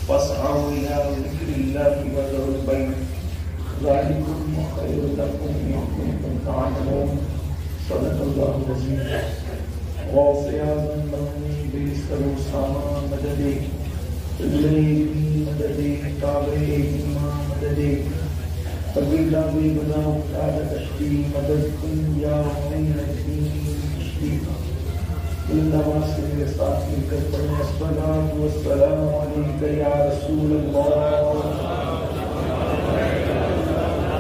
فاسعوا إلى ذكر الله وذروا البيع ذلكم خير لكم إن كنتم تعلمون صدق الله العظيم. واصيادا لهم بسروساما مددي الليل مددي كعبه ما مددي قبيلہ بھی بناؤ کار کشتی مدد کن یا عین الدین کشتی اللہ واسطے میرے ساتھ مل کر پڑھیں الصلاۃ والسلام علیک یا رسول اللہ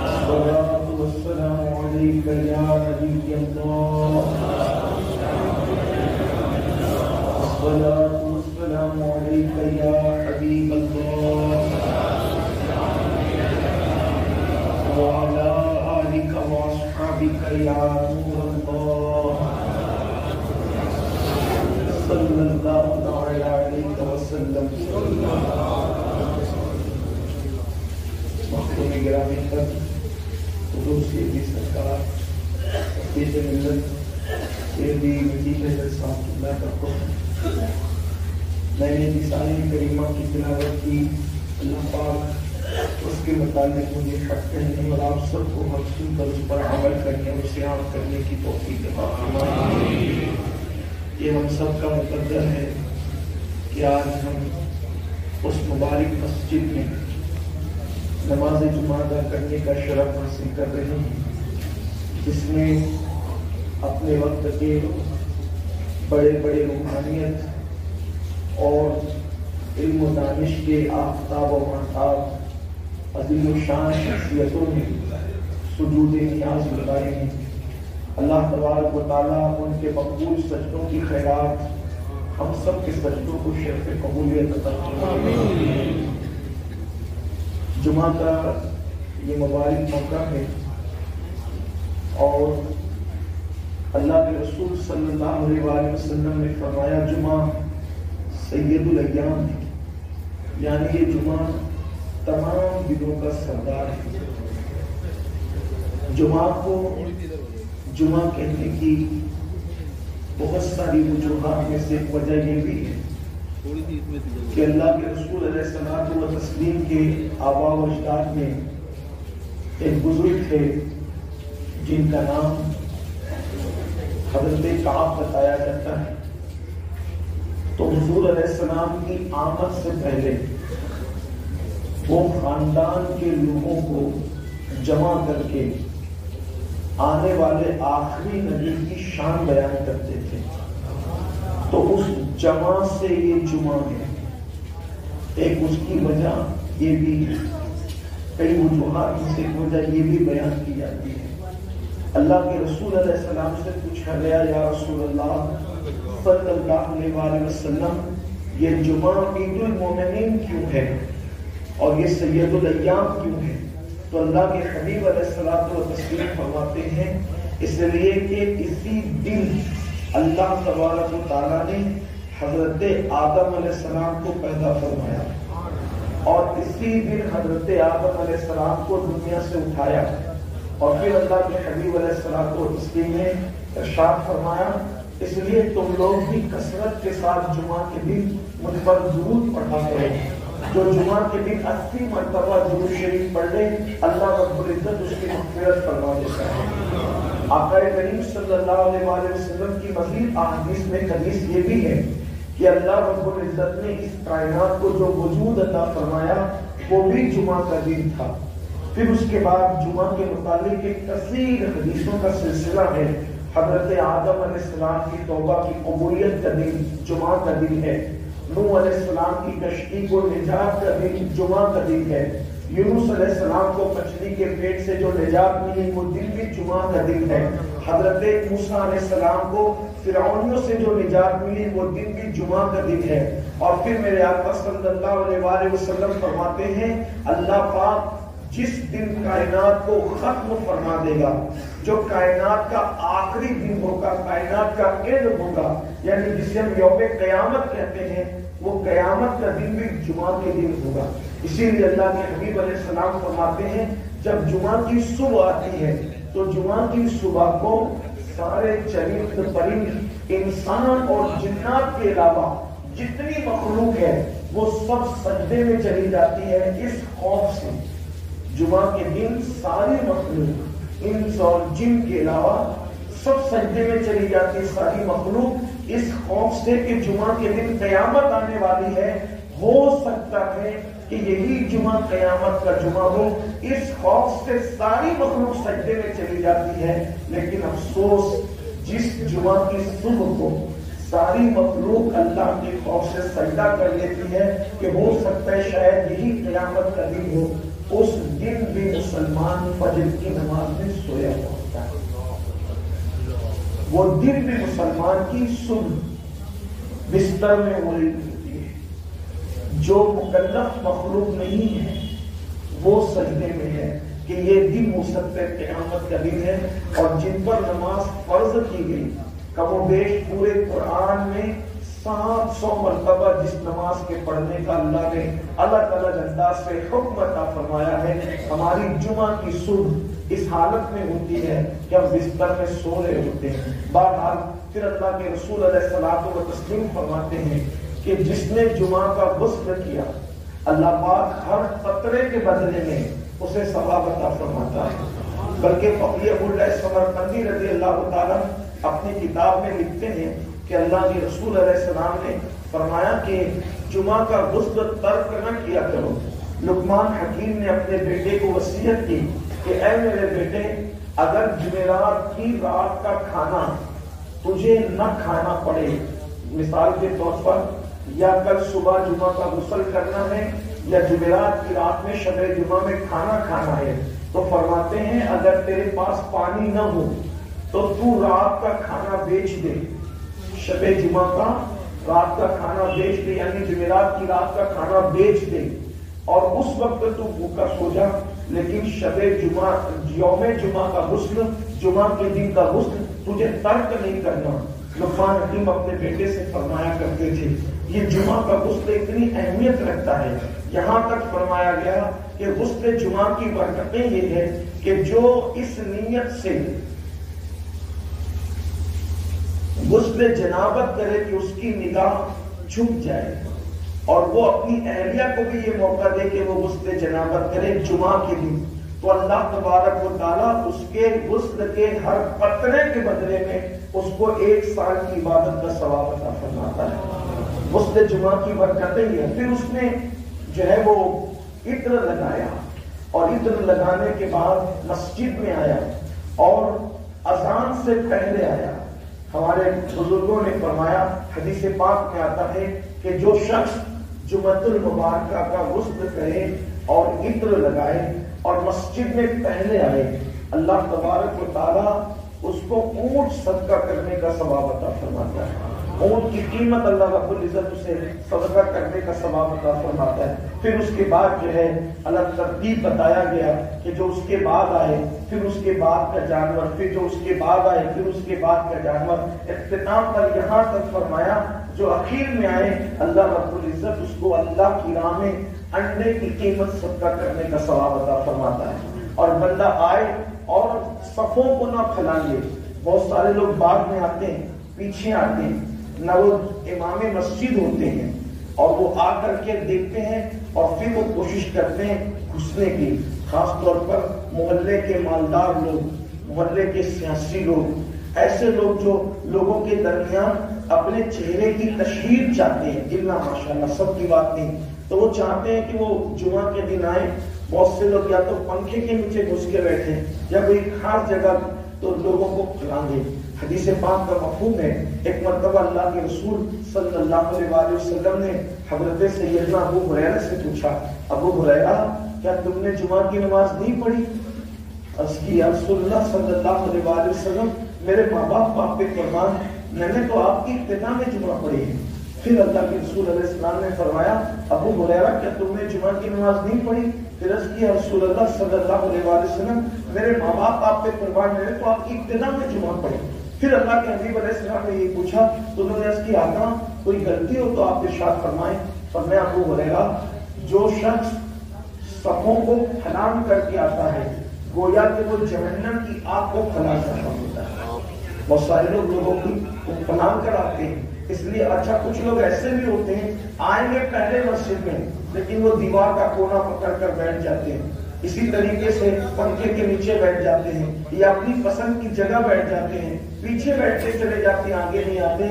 الصلاۃ والسلام علیک یا نبی اللہ الصلاۃ والسلام علیک یا حبیب اللہ وعلى آلك وأصحابك يا نور الله صلى الله تعالى عليك وسلم. محترم گرامی قدر حضور سیدی سرکار بیت ملت سیدی مجید السلام اللہ کا حکم میں نے نسائی کریمہ کی تلاوت کی. اللہ پاک اس کے متعلق مجھے حق کہنے اور آپ سب کو مقصود کر اس پر عمل کرنے اور سیاح کرنے کی توفیق عطا فرمائے. یہ ہم سب کا مقدر ہے کہ آج ہم اس مبارک مسجد میں نماز جمعہ ادا کرنے کا شرف حاصل کر رہے ہیں جس میں اپنے وقت کے بڑے بڑے روحانیت اور علم و دانش کے آفتاب و محتاب عظیم الشان شخصیتوں نے سجود نیاز لگائے ہیں. اللہ تبارک و تعالیٰ ان کے مقبول سجدوں کی خیرات ہم سب کے سجدوں کو شرف قبولیت عطا فرمائے. جمعہ کا یہ مبارک موقع ہے اور اللہ کے رسول صلی اللہ علیہ وسلم نے فرمایا جمعہ سید الایام ہے، یعنی یہ جمعہ تمام دنوں کا سردار ہے. جمعہ کو جمعہ کہنے کی بہت ساری وجوہات میں سے ایک وجہ یہ بھی ہے کہ اللہ کے رسول علیہ الصلوۃ والتسلیم کے آباء و اجداد میں ایک بزرگ تھے جن کا نام حضرت کعب بتایا جاتا ہے. تو حضور علیہ السلام کی آمد سے پہلے وہ خاندان کے لوگوں کو جمع کر کے آنے والے آخری نبی کی شان بیان کرتے تھے. تو اس جمع سے یہ جمعہ ہے. ایک اس کی وجہ یہ بھی کئی وجوہات میں سے ایک وجہ یہ بھی بیان کی جاتی ہے. اللہ کے رسول علیہ السلام سے پوچھا گیا یا رسول اللہ صلی اللہ علیہ وسلم یہ جمعہ عید المومنین کیوں ہے اور یہ سید الایام کیوں ہے؟ تو اللہ کے حبیب علیہ الصلوۃ والتسلیم فرماتے ہیں اس لیے کہ اسی دن اللہ تبارک و تعالیٰ نے حضرت آدم علیہ السلام کو پیدا فرمایا اور اسی دن حضرت آدم علیہ السلام کو دنیا سے اٹھایا. اور پھر اللہ کے حبیب علیہ الصلوۃ والتسلیم نے ارشاد فرمایا اس لیے تم لوگ بھی کثرت کے ساتھ جمعہ کے دن مجھ پر درود پڑھا کرو. جو جمعہ کے دن 80 مرتبہ درود شریف پڑھ لے اللہ رب العزت اس کی مغفرت فرما دیتا ہے. آقا کریم صلی اللہ علیہ وسلم کی مزید احادیث میں حدیث یہ بھی ہے کہ اللہ رب العزت نے اس کائنات کو جو وجود عطا فرمایا وہ بھی جمعہ کا دن تھا. پھر اس کے بعد جمعہ کے متعلق ایک کثیر حدیثوں کا سلسلہ ہے. حضرت آدم علیہ السلام کی توبہ کی قبولیت کا دن جمعہ کا دن ہے. نوح علیہ السلام کی کشتی کو نجات کا دن جمعہ کا دن ہے. یونس علیہ السلام کو مچھلی کے پیٹ سے جو نجات ملی وہ دن بھی جمعہ کا دن ہے. حضرت موسیٰ علیہ السلام کو فرعونیوں سے جو نجات ملی وہ دن بھی جمعہ کا دن ہے. اور پھر میرے آقا صلی اللہ علیہ وسلم فرماتے ہیں اللہ پاک جس دن کائنات کو ختم فرما دے گا جو کائنات کا آخری دن ہوگا کائنات کا اینڈ ہوگا یعنی جسے ہم یوم قیامت کہتے ہیں وہ قیامت کا دن بھی جمعہ کے دن ہوگا. اسی لیے اللہ کے حبیب علیہ السلام فرماتے ہیں جب جمعہ کی صبح آتی ہے تو جمعہ کی صبح کو سارے چرند پرند انسان اور جنات کے علاوہ جتنی مخلوق ہے وہ سب سجدے میں چلی جاتی ہے اس خوف سے. جمعہ کے دن ساری مخلوق انس اور جن کے علاوہ سب سجدے میں چلی جاتی ہے ساری مخلوق اس خوف سے کہ جمعہ کے دن قیامت آنے والی ہے. ہو سکتا ہے کہ یہی جمعہ قیامت کا جمعہ ہو. اس خوف سے ساری مخلوق سجدے میں چلی جاتی ہے. لیکن افسوس جس جمعہ کی صبح کو ساری مخلوق اللہ کے خوف سے سجدہ کر لیتی ہے کہ ہو سکتا ہے شاید یہی قیامت کا دن ہو, اس دن بھی مسلمان فجر کی نماز میں سویا ہوتا ہے. وہ دن بھی مسلمان کی صبح بستر میں ہوئی ہوتی ہے. جو مکلف مخلوق نہیں ہے وہ سجدے میں ہے کہ یہ دن ہو سکتا ہے قیامت کا دن ہے. اور جن پر نماز فرض کی گئی کم و بیش پورے قرآن میں 700 مرتبہ جس نماز کے پڑھنے کا اللہ نے الگ الگ انداز سے حکم عطا فرمایا ہے, ہماری جمعہ کی صبح اس حالت میں ہوتی ہے کہ ہم بستر میں سو رہے ہوتے ہیں. بہرحال پھر اللہ کے رسول علیہ الصلوۃ والتسلیم فرماتے ہیں کہ جس نے جمعہ کا غسل کیا اللہ پاک ہر قطرے کے بدلے میں اسے ثواب عطا فرماتا ہے. بلکہ فقیہ ابو اللہ سمرقندی رضی اللہ تعالیٰ اپنی کتاب میں لکھتے ہیں کہ اللہ کے رسول علیہ السلام نے فرمایا کہ جمعہ کا غسل ترک نہ کیا کرو. لقمان حکیم نے اپنے بیٹے کو وصیت کی کہ اے میرے بیٹے, اگر جمعرات کی رات کا کھانا تجھے نہ کھانا پڑے, مثال کے طور پر یا کل صبح جمعہ کا غسل کرنا ہے یا جمعرات کی رات میں شب جمعہ میں کھانا کھانا ہے, تو فرماتے ہیں اگر تیرے پاس پانی نہ ہو تو رات کا کھانا بیچ دے. شب جمعہ کا رات کا کھانا بیچ دے, یعنی جمعرات کی رات کا کھانا بیچ دے اور اس وقت تو بھوکا سو جا. لیکن شب جمعہ یوم جمعہ کا غسل, جمعہ کے دن کا غسل تجھے ترک نہیں کرنا. لقمان حکیم اپنے بیٹے سے فرمایا کرتے تھے. یہ جمعہ کا غسل اتنی اہمیت رکھتا ہے, یہاں تک فرمایا گیا کہ غسل جمعہ کی برکتیں یہ ہے کہ جو اس نیت سے غسل جنابت کرے کہ اس کی نگاہ جھک جائے اور وہ اپنی اہلیہ کو بھی یہ موقع دے کہ وہ غسل جنابت کرے جمعہ کے دن, تو اللہ تبارک و تعالیٰ اس کے غسل کے ہر قطرے کے بدلے میں اس کو 1 سال کی عبادت کا ثواب عطا فرماتا ہے. غسل جمعہ کی برکتیں یہ. پھر اس نے جو ہے وہ عطر لگایا اور عطر لگانے کے بعد مسجد میں آیا اور اذان سے پہلے آیا. ہمارے بزرگوں نے فرمایا, حدیث پاک میں آتا ہے کہ جو شخص جمعۃ المبارکہ کا غسل کرے اور عطر لگائے اور مسجد میں پہلے آئے, اللہ تبارک و تعالیٰ اس کو اونٹ صدقہ کرنے کا ثواب عطا فرماتا ہے. اونٹ کی قیمت اللہ رب العزت اسے صدقہ کرنے کا ثواب عطا فرماتا ہے. پھر اس کے بعد جو ہے الگ ترتیب بتایا گیا کہ جو اس کے بعد آئے پھر اس کے بعد کا جانور, پھر جو اس کے بعد آئے پھر اس کے بعد کا جانور, اختتام پر یہاں تک فرمایا جو اخیر میں آئے اللہ رب العزت اس کو اللہ کی راہ میں انڈے کی قیمت صدقہ کرنے کا ثواب عطا فرماتا ہے. اور بندہ آئے اور صفوں کو نہ پھیلائے. بہت سارے لوگ بعد میں آتے ہیں, پیچھے آتے ہیں, نہ وہ امام مسجد ہوتے ہیں اور وہ آ کر کے دیکھتے ہیں اور پھر وہ کوشش کرتے ہیں گھسنے کی. خاص طور پر محلے کے مالدار لوگ, محلے کے سیاسی لوگ, ایسے لوگ جو لوگوں کے درمیان اپنے چہرے کی تشہیر چاہتے ہیں, اللہ ماشاءاللہ سب کی بات نہیں, تو وہ چاہتے ہیں کہ وہ جمعہ کے دن آئے. بہت سے لوگ یا تو پنکھے کے نیچے گھس کے بیٹھے یا کوئی خاص جگہ تو لوگوں کو کھلائیں گے. حدیث پاک کا مفہوم ہے, ایک مرتبہ اللہ کے رسول صلی اللہ علیہ وآلہ وسلم نے حضرت سیدنا ابو ہریرہ سے پوچھا, ابو ہریرہ کیا تم نے جمعہ کی نماز نہیں پڑھی؟ عرض کی یا رسول اللہ صلی اللہ علیہ وآلہ وسلم, میرے ماں باپ آپ پہ قربان, میں نے تو آپ کی ابتدا میں جمعہ پڑھی ہے. پھر اللہ کے رسول علیہ السلام نے فرمایا ابو ہریرہ کیا تم نے جمعہ کی نماز نہیں پڑھی؟ پھر عرض کی یا رسول اللہ صلی اللہ علیہ وآلہ وسلم, میرے ماں باپ آپ پہ قربان, میں نے تو آپ کی ابتدا میں جمعہ پڑھی. پھر اللہ کے حبیب علیہ السلام نے یہ پوچھا تو انہوں نے عرض کی آقا کوئی غلطی ہو تو آپ ارشاد فرمائیں. فرمایا ابو ہریرہ جو شخص صفوں کو پھلان کر کے آتا ہے گویا کہ وہ جہنم کی آگ کو پھیلا رہا ہوتا ہے. بہت سارے لوگ لوگوں کی پھلان کر آتے ہیں اس لیے اچھا کچھ لوگ ایسے بھی ہوتے ہیں آئیں گے پہلے مسجد میں لیکن وہ دیوار کا کونا پکڑ کر بیٹھ جاتے ہیں، اسی طریقے سے پنکھے کے نیچے بیٹھ جاتے ہیں یا اپنی پسند کی جگہ بیٹھ جاتے ہیں، پیچھے بیٹھتے چلے جاتے ہیں، آگے نہیں آتے۔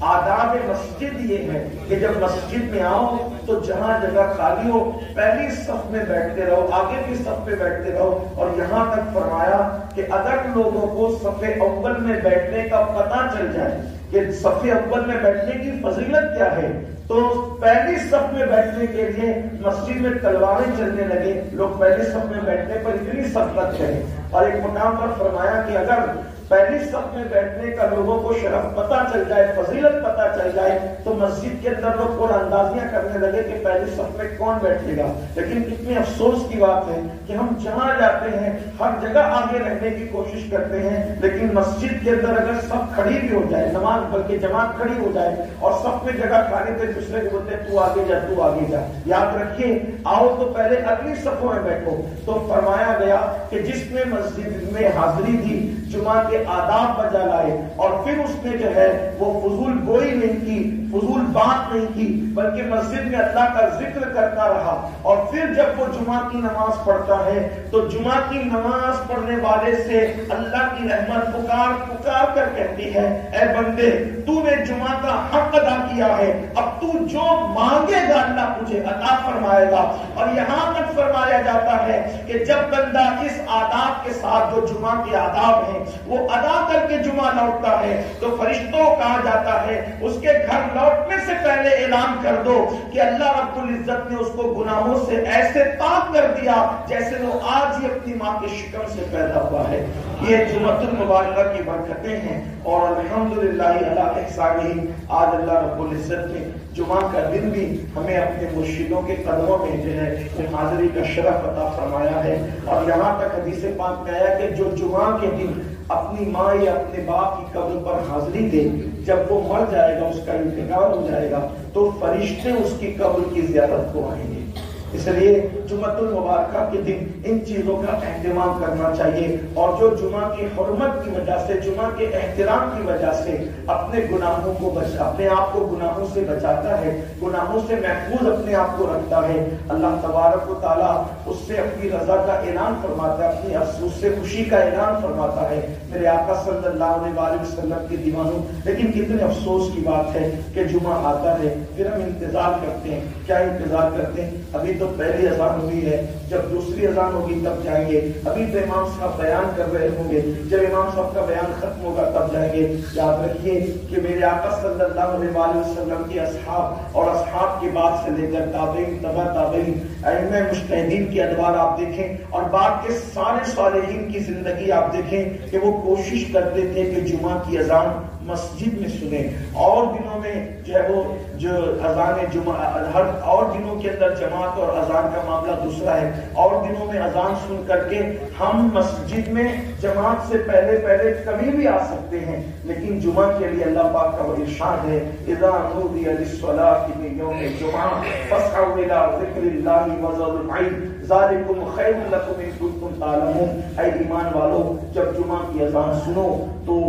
آداب مسجد یہ ہے کہ جب مسجد میں آؤ تو جہاں جگہ خالی ہو پہلی صف میں بیٹھتے رہو، آگے کی صف میں بیٹھتے رہو۔ اور یہاں تک فرمایا کہ اگر لوگوں کو صف اول میں بیٹھنے کا پتہ چل جائے کہ صف اول میں بیٹھنے کی فضیلت کیا ہے تو پہلی صف میں بیٹھنے کے لیے مسجد میں تلواریں چلنے لگے، لوگ پہلی صف میں بیٹھنے پر اتنی سخت ہے۔ اور ایک مقام پر فرمایا کہ اگر پہلی صف میں بیٹھنے کا لوگوں کو شرف پتہ چل جائے، فضیلت پتہ چل جائے تو مسجد کے اندر لوگ قرآن اندازیاں کرنے لگے کہ پہلی صف میں کون بیٹھے گا۔ لیکن کتنی افسوس کی بات ہے کہ ہم جہاں جاتے ہیں ہر جگہ آگے رہنے کی کوشش کرتے ہیں، لیکن مسجد کے اندر اگر صف کھڑی بھی ہو جائے، نماز بلکہ جماعت کھڑی ہو جائے اور صف میں جگہ خالی تو دوسرے کو بولتے ہیں تو آگے جا تو آگے جا۔ یاد رکھیے آؤ تو پہلے اگلی صفوں میں بیٹھو۔ تو فرمایا گیا کہ جس نے مسجد میں حاضری دی جمعہ کے آداب بجا لائے اور پھر اس نے جو ہے وہ فضول گوئی نہیں کی، فضول بات نہیں کی، بلکہ مسجد میں اللہ کا ذکر کرتا رہا۔ اور پھر جب وہ جمعہ کی نماز پڑھتا ہے تو جمعہ کی نماز پڑھنے والے سے اللہ کی رحمت پکار پکار کر کہتی ہے اے بندے تو نے جمعہ کا حق ادا کیا ہے، اب تو جو مانگے گا اللہ تجھے عطا فرمائے گا۔ اور یہاں تک فرمایا جاتا ہے کہ جب بندہ اس آداب کے ساتھ جو جمعہ کے آداب ہیں وہ ادا کر کے جمعہ لوٹتا ہے تو فرشتوں کو کہا جاتا ہے اس کے گھر لوٹنے سے پہلے اعلان کر دو کہ اللہ رب العزت نے اس کو گناہوں سے ایسے پاک کر دیا جیسے وہ آج ہی اپنی ماں کے شکم سے پیدا ہوا ہے۔ یہ جمعۃ المبارکہ کی برکتیں ہیں اور الحمدللہ علی احسانہ آج اللہ رب العزت نے جمعہ کا دن بھی ہمیں اپنے مرشدوں کے قدموں میں جو ہے حاضری کا شرف عطا فرمایا ہے۔ اور یہاں تک حدیث پاک میں آیا کہ جو جمعہ کے دن اپنی ماں یا اپنے باپ کی قبر پر حاضری دے جب وہ مر جائے گا، اس کا انتقال ہو جائے گا تو فرشتے اس کی قبر کی زیارت کو آئیں گے۔ اس لیے جمعۃ المبارکہ کے دن ان چیزوں کا اہتمام کرنا چاہیے اور جو جمعہ کی حرمت کی وجہ سے، جمعہ کے احترام کی وجہ سے اپنے گناہوں کو اپنے آپ کو گناہوں سے بچاتا ہے، گناہوں سے محفوظ اپنے آپ کو رکھتا ہے، اللہ تبارک و تعالیٰ اس سے اپنی رضا کا اعلان فرماتا ہے، اپنی افسوس سے خوشی کا اعلان فرماتا ہے۔ میرے آقا صلی اللہ علیہ وسلم کے دیوانوں، لیکن کتنے افسوس کی بات ہے کہ جمعہ آتا ہے پھر ہم انتظار کرتے ہیں۔ کیا انتظار کرتے ہیں؟ ابھی تو پہلی اذان ہوئی ہے، جب دوسری اذان ہوگی تب جائیں گے، ابھی تو امام صاحب بیان کر رہے ہوں گے، جب امام صاحب کا بیان ختم ہوگا تب جائیں گے۔ یاد رکھیے کہ میرے آقا صلی اللہ علیہ وسلم کے اصحاب اور اصحاب کے بعد سے لے کر تابعین، تبع تابعین، ائمہ مجتہدین کے ادوار آپ دیکھیں اور بعد کے سارے صالحین کی زندگی آپ دیکھیں کہ وہ کوشش کرتے تھے کہ جمعہ کی اذان مسجد میں سنیں۔ اور دنوں میں جو ہے وہ جو اذان جمعہ، ہر اور دنوں کے اندر جماعت اور اذان کا معاملہ دوسرا ہے، اور دنوں میں اذان سن کر کے ہم مسجد میں جماعت سے پہلے کبھی بھی آ سکتے ہیں، لیکن جمعہ کے لیے اللہ پاک کا ارشاد ہے اذا نودی للصلاۃ من یوم الجمعہ فاسعوا الی ذکر اللہ وذروا البیع ذالکم خیر لکم ان کنتم تعلمون۔ اے ایمان والو جب جمعہ کی اذان سنو تو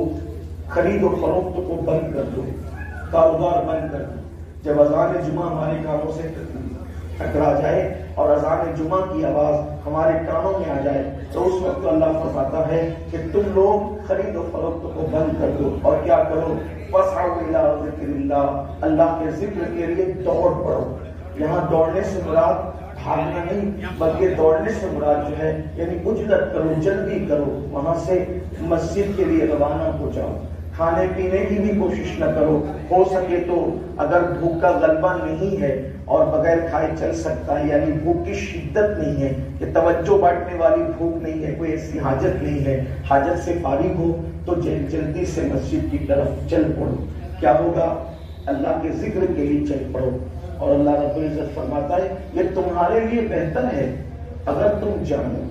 خرید و فروخت کو بند کر دو، کاروبار بند کر دو۔ جب اذان جمعہ ہمارے کانوں سے ٹکرا جائے اور اذان جمعہ کی آواز ہمارے کانوں میں آ جائے تو اس وقت اللہ فرماتا ہے کہ تم لوگ خرید و فروخت کو بند کر دو اور کیا کرو، فاسعوا الی ذکر اللہ، اللہ کے ذکر کے لیے دوڑ پڑو۔ یہاں دوڑنے سے مراد بھاگنا نہیں بلکہ دوڑنے سے مراد جو ہے یعنی اجلت کرو، جلدی کرو، وہاں سے مسجد کے لیے روانہ ہو جاؤ۔ کھانے پینے کی بھی کوشش نہ کرو، ہو سکے تو اگر بھوک کا غلبہ نہیں ہے اور بغیر کھائے چل سکتا ہے، یعنی بھوک کی شدت نہیں ہے کہ توجہ بانٹنے والی بھوک نہیں ہے، کوئی ایسی حاجت نہیں ہے، حاجت سے فارغ ہو تو جلدی سے مسجد کی طرف چل پڑو۔ کیا ہوگا؟ اللہ کے ذکر کے لیے چل پڑو۔ اور اللہ رب العزت فرماتا ہے یہ تمہارے لیے بہتر ہے اگر تم جانو۔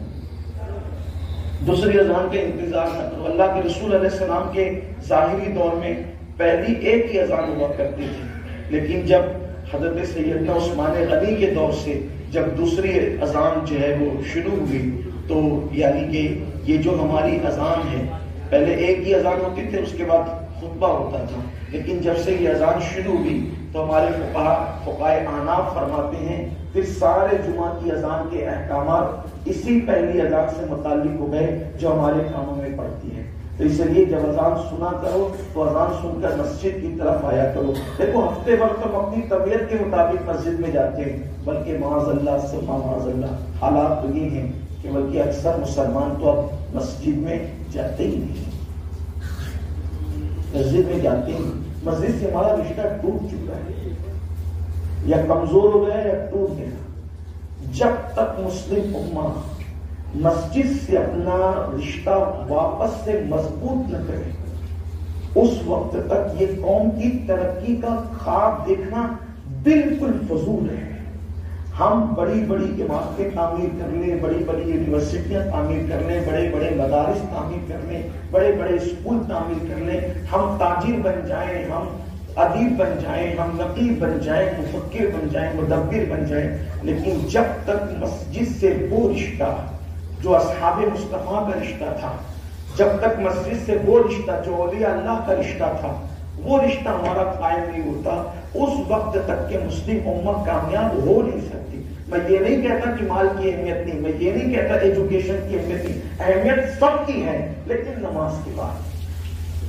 دوسری اذان کے انتظار نہ کرو۔ اللہ کے رسول علیہ السلام کے ظاہری دور میں پہلی ایک ہی اذان ہوا کرتی تھی، لیکن جب حضرت سیدنا عثمان غنی کے دور سے جب دوسری اذان جو ہے وہ شروع ہوئی تو یعنی کہ یہ جو ہماری اذان ہے پہلے ایک ہی اذان ہوتی تھی، اس کے بعد خطبہ ہوتا تھا، لیکن جب سے یہ اذان شروع ہوئی تو ہمارے فقہائے احناف فرماتے ہیں پھر سارے جمعہ کی اذان کے احکامات اسی پہلی اذان سے متعلق ہو گئے جو ہمارے کاموں میں پڑتی ہے۔ تو اس لیے جب اذان سنا کرو تو اذان سن کر مسجد کی طرف آیا کرو۔ دیکھو ہفتے بھر تم اپنی طبیعت کے مطابق مسجد میں جاتے ہیں، بلکہ معاذ اللہ سے معاذ اللہ حالات تو یہ ہیں کہ بلکہ اکثر مسلمان تو اب مسجد میں جاتے ہی نہیں، مسجد میں جاتے ہی نہیں۔ مسجد سے ہمارا رشتہ ٹوٹ چکا ہے، یا کمزور ہو گیا یا ٹوٹ گیا۔ جب تک مسلم امہ مسجد سے اپنا رشتہ واپس سے مضبوط نہ کرے، اس وقت تک یہ قوم کی ترقی کا خواب دیکھنا بالکل فضول ہے۔ ہم بڑی بڑی عمارتیں تعمیر کر لیں، بڑی بڑی یونیورسٹیاں تعمیر کر لیں، بڑے بڑے مدارس تعمیر کر لیں، بڑے بڑے اسکول تعمیر کر لیں، ہم تاجر بن جائیں، ہم ادیب بن جائیں، ہم نقیب بن جائیں، مفکر بن جائیں، مدبر بن جائیں، لیکن جب تک مسجد سے وہ رشتہ جو اصحاب مصطفیٰ کا رشتہ تھا، جب تک مسجد سے وہ رشتہ جو اولیاء اللہ کا رشتہ تھا، وہ رشتہ ہمارا قائم نہیں ہوتا، اس وقت تک کہ مسلم امہ کامیاب ہو نہیں سکتی۔ میں یہ نہیں کہتا کہ مال کی اہمیت نہیں، میں یہ نہیں کہتا ایجوکیشن کی اہمیت نہیں، اہمیت سب کی ہے، لیکن نماز کی بات۔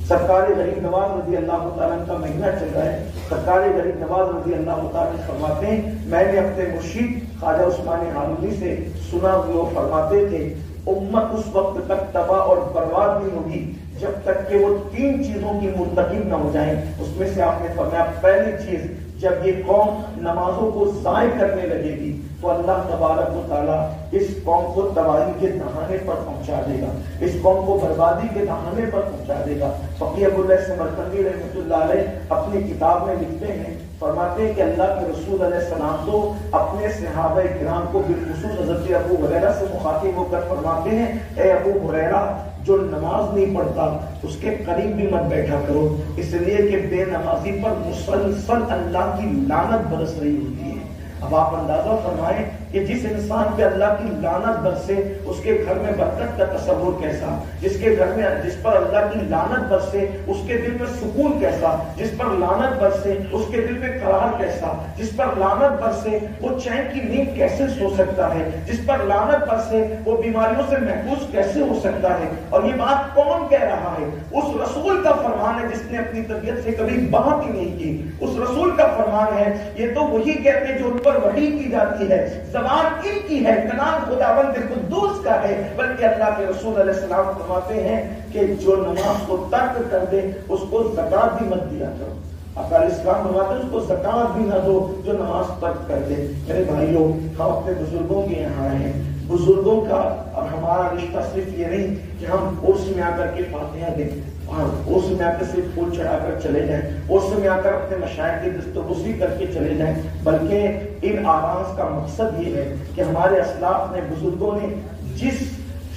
سرکار غریب نواز رضی اللہ تعالیٰ کا مہینہ چل رہا ہے، سرکار غریب نواز رضی اللہ تعالیٰ فرماتے ہیں میں نے اپنے مرشد خواجہ عثمان ہارونی سے سنا، وہ فرماتے تھے امت اس وقت تک تباہ اور برباد نہیں ہوگی جب تک کہ وہ 3 چیزوں کی مرتکب نہ ہو جائیں۔ اس میں سے آپ نے فرمایا پہلی چیز، جب یہ قوم نمازوں کو ضائع کرنے لگے گی تو اللہ تبارک و تعالیٰ اس قوم کو تباہی کے دہانے پر پہنچا دے گا، اس قوم کو بربادی کے دہانے پر پہنچا دے گا۔ فقیہ ابواللیث سمرقندی رحمۃ اللہ علیہ اپنی کتاب میں لکھتے ہیں، فرماتے ہیں کہ اللہ کے رسول علیہ السلام تو اپنے صحابہ کرام کو بالخصوص حضرت ابو ہریرہ سے مخاطب ہو کر فرماتے ہیں اے ابو ہریرہ، جو نماز نہیں پڑھتا اس کے قریب بھی مت بیٹھا کرو، اس لیے کہ بے نمازی پر مسلسل اللہ کی لعنت برس رہی ہوتی ہے۔ اب آپ اندازہ فرمائیں کہ جس انسان پہ اللہ کی لعنت برسے اس کے گھر میں برکت کا تصور کیسا، جس کے گھر میں جس پر اللہ کی لعنت برسے اس کے دل میں سکون کیسا، جس پر لعنت برسے اس کے دل میں قرار کیسا، جس پر لعنت برسے وہ چین کی نیند کیسے سو سکتا ہے، جس پر لعنت برسے وہ بیماریوں سے محفوظ کیسے ہو سکتا ہے۔ اور یہ بات کون کہہ رہا ہے؟ اس رسول کا فرمان ہے جس نے اپنی طبیعت سے کبھی بات ہی نہیں کی، اس رسول کا فرمان ہے، یہ تو وہی کہتے جو ان پر وحی کی جاتی ہے، زبان ان کی ہے، کلام خداوند قدوس کا ہے، بلکہ اللہ کے رسول علیہ السلام فرماتے ہیں کہ جو نماز کو ترک کر دے اس کو زکات بھی مت دیا کرو۔ اقال اسلام فرماتے ہیں اس کو زکات بھی نہ دو جو نماز ترک کر دے۔ میرے بھائیوں، ہم اپنے بزرگوں کے یہاں ہیں، بزرگوں کا اور ہمارا رشتہ صرف یہ نہیں کہ ہم عرس میں آ کر کے فاتحہ دیں، عرس میں آ کر صرف پھول چڑھا کر چلے جائیں، عرس میں آ کر اپنے مشائخ کی دستگوئی کر کے چلے جائیں، بلکہ ان آراز کا مقصد یہ ہے کہ ہمارے اسلاف نے، بزرگوں نے جس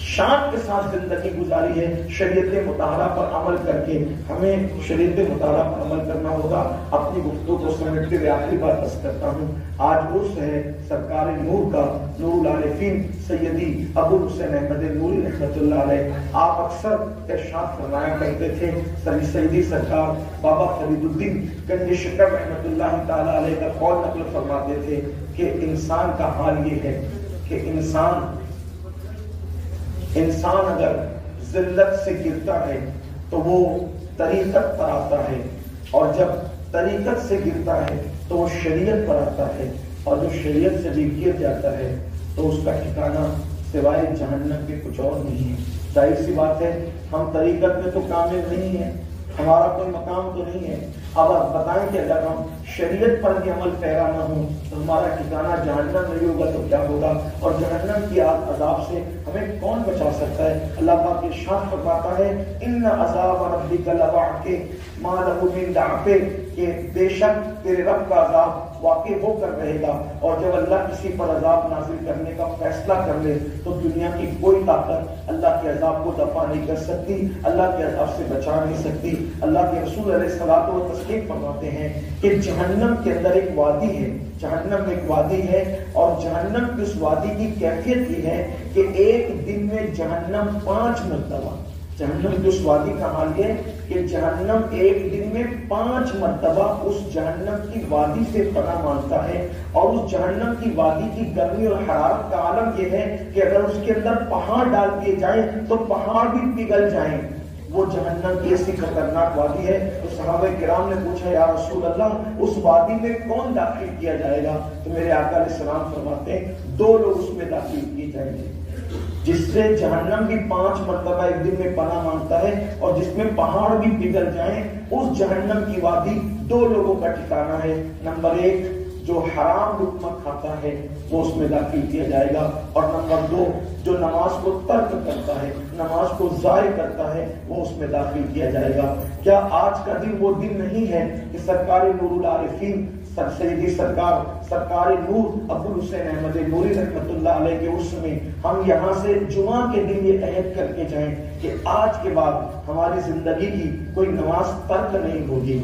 شان کے ساتھ زندگی گزاری ہے، شریعت مطالعہ پر عمل کر کے ہمیں شریعت مطالعہ پر عمل کرنا ہوگا۔ اپنی گفتگو کو سمیٹتے ہوئے آخری بات عرض کرتا ہوں، آج عرس ہے سرکار نور کا، نور العارفین سیدی ابو حسین احمد نوری رحمۃ اللہ علیہ۔ آپ اکثر ارشاد فرمایا کرتے تھے، سیدی سرکار بابا فرید الدین گنج شکر رحمۃ اللہ تعالی علیہ کا قول نقل فرماتے تھے کہ انسان کا حال یہ ہے کہ انسان اگر ذلت سے گرتا ہے تو وہ طریقت پر آتا ہے، اور جب طریقت سے گرتا ہے تو وہ شریعت پر آتا ہے، اور جو شریعت سے بھی گر جاتا ہے تو اس کا ٹھکانہ سوائے جہنم کے کچھ اور نہیں ہے۔ ظاہر سی بات ہے ہم طریقت میں تو کامل نہیں ہیں، ہمارا کوئی مقام تو نہیں ہے۔ اب آپ بتائیں کہ اگر ہم شریعت پر بھی عمل پیرا نہ ہوں تو ہمارا ٹھکانہ جہنم نہیں ہوگا تو کیا ہوگا، اور جہنم کی عذاب سے ہمیں کون بچا سکتا ہے؟ اللہ پاک ارشاد فرماتا ہے ان عذاب ربک لواقع ما له من دافع، کہ بے شک تیرے رب کا عذاب واقع ہو کر رہے گا، اور جب اللہ کسی پر عذاب نازل کرنے کا فیصلہ کر لے تو دنیا کی کوئی طاقت اللہ کے عذاب کو دفع نہیں کر سکتی، اللہ کے عذاب سے بچا نہیں سکتی۔ اللہ کے رسول علیہ الصلوۃ والتسلیم فرماتے ہیں کہ جہنم کے اندر ایک وادی ہے، جہنم ایک وادی ہے، اور جہنم کی اس وادی کی کیفیت یہ ہے کہ ایک دن میں جہنم 5 مرتبہ جہنم کی اس وادی کا حال یہ کہ جہنم ایک دن میں 5 مرتبہ اس جہنم کی وادی سے پناہ مانگتا ہے، اور اس جہنم کی وادی کی گرمی اور حرارت کا عالم یہ ہے کہ اگر اس کے اندر پہاڑ ڈال دیے جائیں تو پہاڑ بھی پگھل جائیں۔ وہ جہنم کی ایسی خطرناک وادی ہے۔ تو صحابہ کرام نے پوچھا یا رسول اللہ اس وادی میں کون داخل کیا جائے گا؟ تو میرے آقا علیہ السلام فرماتے ہیں 2 لوگ اس میں داخل کیے جائیں گے، جس سے جہنم بھی 5 مرتبہ ایک دن میں پناہ مانگتا ہے اور جس میں پہاڑ بھی پگھل جائیں۔ اس جہنم کی وادی 2 لوگوں کا ٹھکانہ ہے۔ نمبر 1 جو حرام لقمہ کھاتا ہے وہ اس میں داخل کیا جائے گا، اور نمبر 2 جو نماز کو ترک کرتا ہے، نماز کو ضائع کرتا ہے، وہ اس میں داخل کیا جائے گا۔ کیا آج کا دن وہ دن نہیں ہے کہ سرکار نور العارفین سیدی سرکار نور ابو حسین احمد نوری رحمۃ اللہ علیہ کے عرس میں ہم یہاں سے جمعہ کے دن یہ عہد کر کے جائیں کہ آج کے بعد ہماری زندگی کی کوئی نماز ترک نہیں ہوگی۔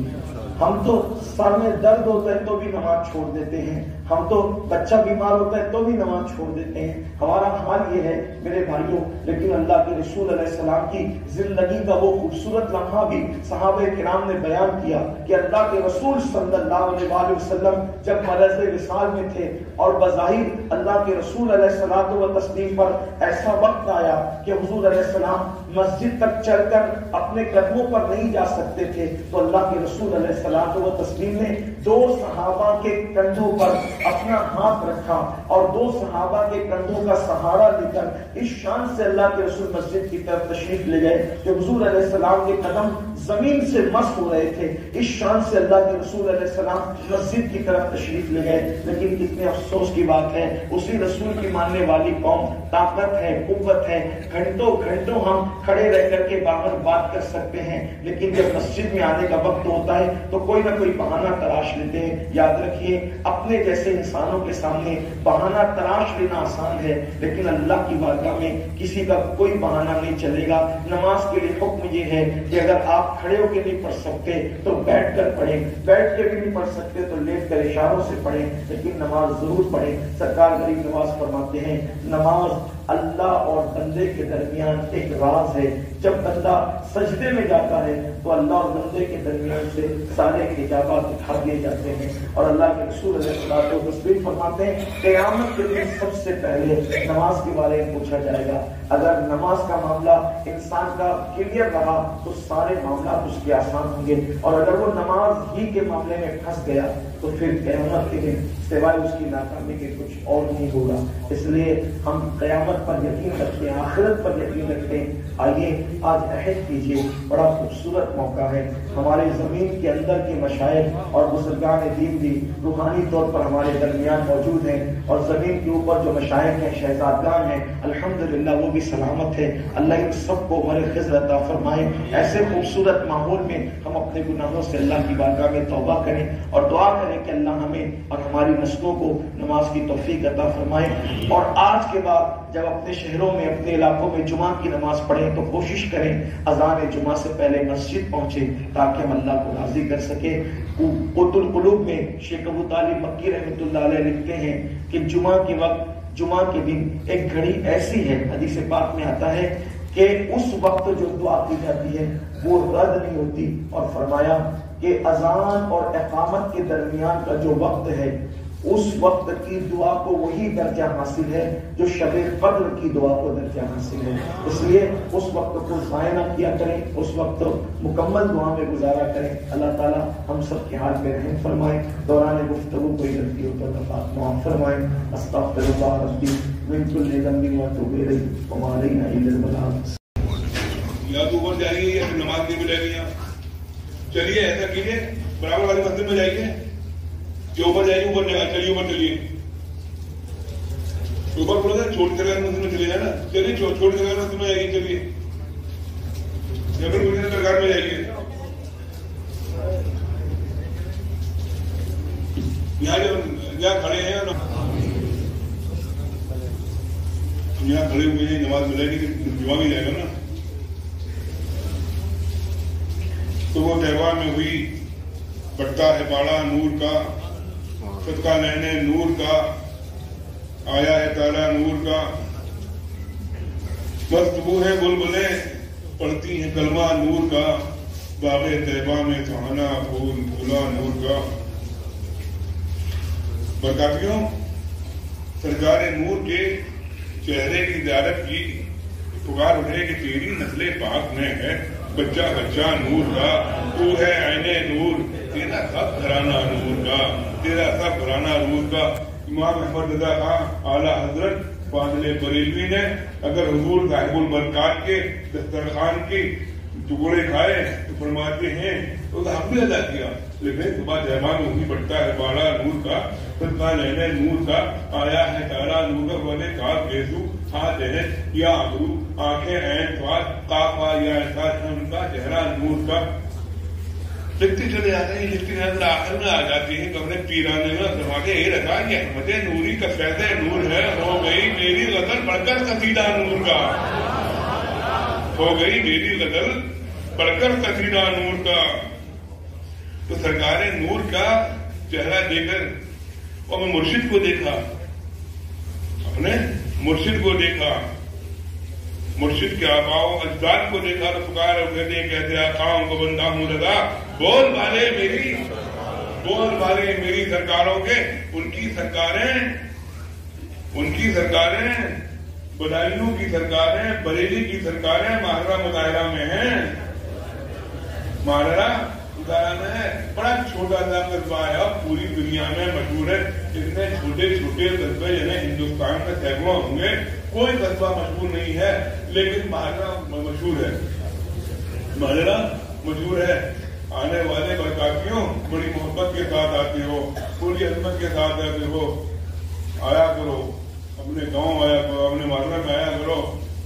ہم تو سر میں درد ہوتا ہے تو بھی نماز چھوڑ دیتے ہیں، ہم تو بچہ بیمار ہوتا ہے تو بھی نماز چھوڑ دیتے ہیں، ہمارا حال یہ ہے میرے بھائیوں۔ لیکن اللہ کے رسول علیہ السلام کی زندگی کا وہ خوبصورت لمحہ بھی صحابہ کرام نے بیان کیا کہ اللہ کے رسول صلی اللہ علیہ وسلم جب مرض وصال میں تھے اور بظاہر اللہ کے رسول علیہ الصلوۃ والتسلیم پر ایسا وقت آیا کہ حضور علیہ السلام مسجد تک چل کر اپنے قدموں پر نہیں جا سکتے تھے، تو اللہ کے رسول علیہ الصلوۃ والتسلیم نے 2 صحابہ کے کندھوں پر اپنا ہاتھ رکھا اور 2 صحابہ کے کندھوں کا سہارا لے کر اس شان سے اللہ کے رسول مسجد کی طرف تشریف لے گئے کہ حضور علیہ السلام کے قدم زمین سے مس ہو رہے تھے۔ اس شان سے اللہ کے رسول علیہ السلام مسجد کی طرف تشریف لے گئے۔ لیکن کتنے افسوس کی بات ہے، اسی رسول کی ماننے والی قوم طاقت ہے، قوت ہے، گھنٹوں گھنٹوں ہم کھڑے رہ کر کے باہر بات کر سکتے ہیں، لیکن جب مسجد میں آنے کا وقت ہوتا ہے تو کوئی نہ کوئی بہانہ تلاش لیتے ہیں۔ یاد رکھیے اپنے جیسے انسانوں کے سامنے بہانہ تلاش لینا آسان ہے، لیکن اللہ کی بارگاہ میں کسی کا کوئی بہانہ نہیں چلے گا۔ نماز کے لیے حکم یہ ہے کہ اگر آپ کھڑے ہو کے نہیں پڑھ سکتے تو بیٹھ کر پڑھیں، بیٹھ کے بھی نہیں پڑھ سکتے تو لیٹ کر اشاروں سے پڑھیں، لیکن نماز ضرور پڑھیں۔ سرکار غریب نواز فرماتے ہیں نماز اللہ اور بندے کے درمیان ایک راز ہے، جب بندہ سجدے میں جاتا ہے تو اللہ اور بندے کے درمیان سے سارے حجابات اٹھا دیے جاتے ہیں، اور اللہ کے رسول علیہ الصلوۃ والتسلیم فرماتے ہیں قیامت کے دن سب سے پہلے نماز کے بارے میں پوچھا جائے گا۔ اگر نماز کا معاملہ انسان کا کلیئر رہا تو سارے معاملات اس کے آسان ہوں گے، اور اگر وہ نماز ہی کے معاملے میں پھنس گیا تو پھر قیامت کے دن سوائے اس کی ناکامی کے کچھ اور نہیں ہوگا۔ اس لیے ہم قیامت پر یقین رکھتے ہیں، آخرت پر یقین رکھتے ہیں۔ آئیے آج عہد کیجیے، بڑا خوبصورت موقع ہے، ہمارے زمین کے اندر کے مشائخ اور بزرگان دین بھی روحانی طور پر ہمارے درمیان موجود ہیں، اور زمین کے اوپر جو مشائخ ہیں، شہزادگان ہیں، الحمدللہ وہ بھی سلامت ہے۔ اللہ ان سب کو عمر خضر عطا فرمائے۔ ایسے خوبصورت ماحول میں ہم اپنے گناہوں سے اللہ کی بارگاہ میں توبہ کریں اور دعا کریں کہ اللہ ہمیں اور ہماری نسلوں کو نماز کی توفیق عطا فرمائے۔ اور آج کے بعد جب اپنے شہروں میں، اپنے علاقوں میں جمعہ کی نماز پڑھیں تو کوشش کریں اذان جمعہ سے پہلے مسجد پہنچے تاکہ ہم اللہ کو راضی کر سکیں۔ قوت القلوب میں شیخ ابو طالب مکی رحمۃ اللہ علیہ لکھتے ہیں کہ جمعہ کے وقت، جمعہ کے دن ایک گھڑی ایسی ہے، حدیث پاک میں آتا ہے کہ اس وقت جو دعا کی جاتی ہے وہ رد نہیں ہوتی، اور فرمایا کہ اذان اور اقامت کے درمیان کا جو وقت ہے اس وقت کی دعا کو وہی درجہ حاصل ہے جو شب قدر کی دعا کو درجہ حاصل ہے۔ اس لیے اس وقت کو ضائع نہ کیا کریں، اس وقت مکمل دعا میں گزارا کریں۔ اللہ تعالی ہم سب کے حال میں رحم فرمائے، دوران گفتگو کوئی غلطی ہو تو معاف فرمائے۔ استغفر اللہ ربی من کل ذنب واتوب الیہ وما علینا الا البلاغ۔ یا تو اوپر جائیے یا پھر نماز نہیں ملے گی۔ چلیے ایسا کیجیے، برابر والی مسجد میں جائیے، جو اوپر جائیے اوپر چلیے، اوپر چلیے، اوپر بولو سر چھوٹی جگہ مسجد میں چلے جائے نا، چلیے چھوٹی جگہ مسجد میں جائیے، چلیے یا پھر مجھے درگاہ میں جائیے۔ یہاں کھڑے ہیں، یہاں کھڑے ہوئے ہیں، نماز ملے گی، جمعہ بھی جائے گا نا۔ تو وہ تہوار میں ہوئی بٹتا ہے باڑا نور کا، صدقہ لینے نور کا، آیا ہے تالا نور کا، مست وہ ہے بلبلیں پڑھتی ہیں کلمہ نور کا، باغ طیبہ میں سہانا پھول پھولا نور کا. برکاتیوں، سرکار نور کے چہرے کی زیارت کی پکار اٹھے کہ تیری نسل پاک میں ہے بچہ بچہ نور کا، تو ہے عین نور، تیرا سب گھرانہ نور کا، تیرا سب گھرانہ نور کا. امام احمد رضا خان اعلیٰ حضرت فاضل بریلوی نے اگر حضور صاحب البرکات کے دسترخوان کی ٹکڑے کھائے تو فرماتے ہیں تو ہم بھی ادا کیا، لیکن صبح جہمان وہی پڑتا ہے بالا نور کا، صدقہ لینے نور کا، آیا ہے تارا نور کا، بولے کاف گیسو ہاتھ ہے یا ابرو آنکھیں عین سواد کافا یا احساس ہے ان کا چہرہ نور کا. لکھتے چلے جاتے ہیں، لکھتے نظر آخر میں آ جاتی ہے کہ اپنے پیرانے میں فرماتے یہ رکھا یہ احمد نوری کا فیض نور ہے، ہو گئی میری غزل پڑھ کر قصیدہ نور کا، ہو گئی میری غزل پڑھ کر قصیدہ نور کا. تو سرکار نور کا چہرہ دے کر اور میں مرشد کو دیکھا، اپنے مرشد کو دیکھا، مرشد کے آباؤ اجداد کو دیکھا تو پکار اٹھتے کہتے آقاؤں کو بندہ ہوں رضا، بول والے میری، بول والے میری سرکاروں کے. ان کی سرکاریں بدائیوں کی سرکاریں بریلی کی سرکاریں ماہرہ مظاہرہ میں ہیں، ماہرہ مظاہرہ میں ہے. بڑا چھوٹا سا قصبہ ہے، اب پوری دنیا میں مشہور ہے. اتنے چھوٹے چھوٹے قصبے یعنی ہندوستان میں سینکڑوں ہوں گے، کوئی قصبہ مشہور نہیں ہے، لیکن ماہرہ مشہور ہے، ماہرہ مشہور ہے. آنے والے برکاتیوں بڑی محبت کے ساتھ آتے ہو، پوری عظمت کے ساتھ آتے ہو، آیا کرو اپنے گاؤں، آیا کرو اپنے ماہرہ میں، آیا کرو.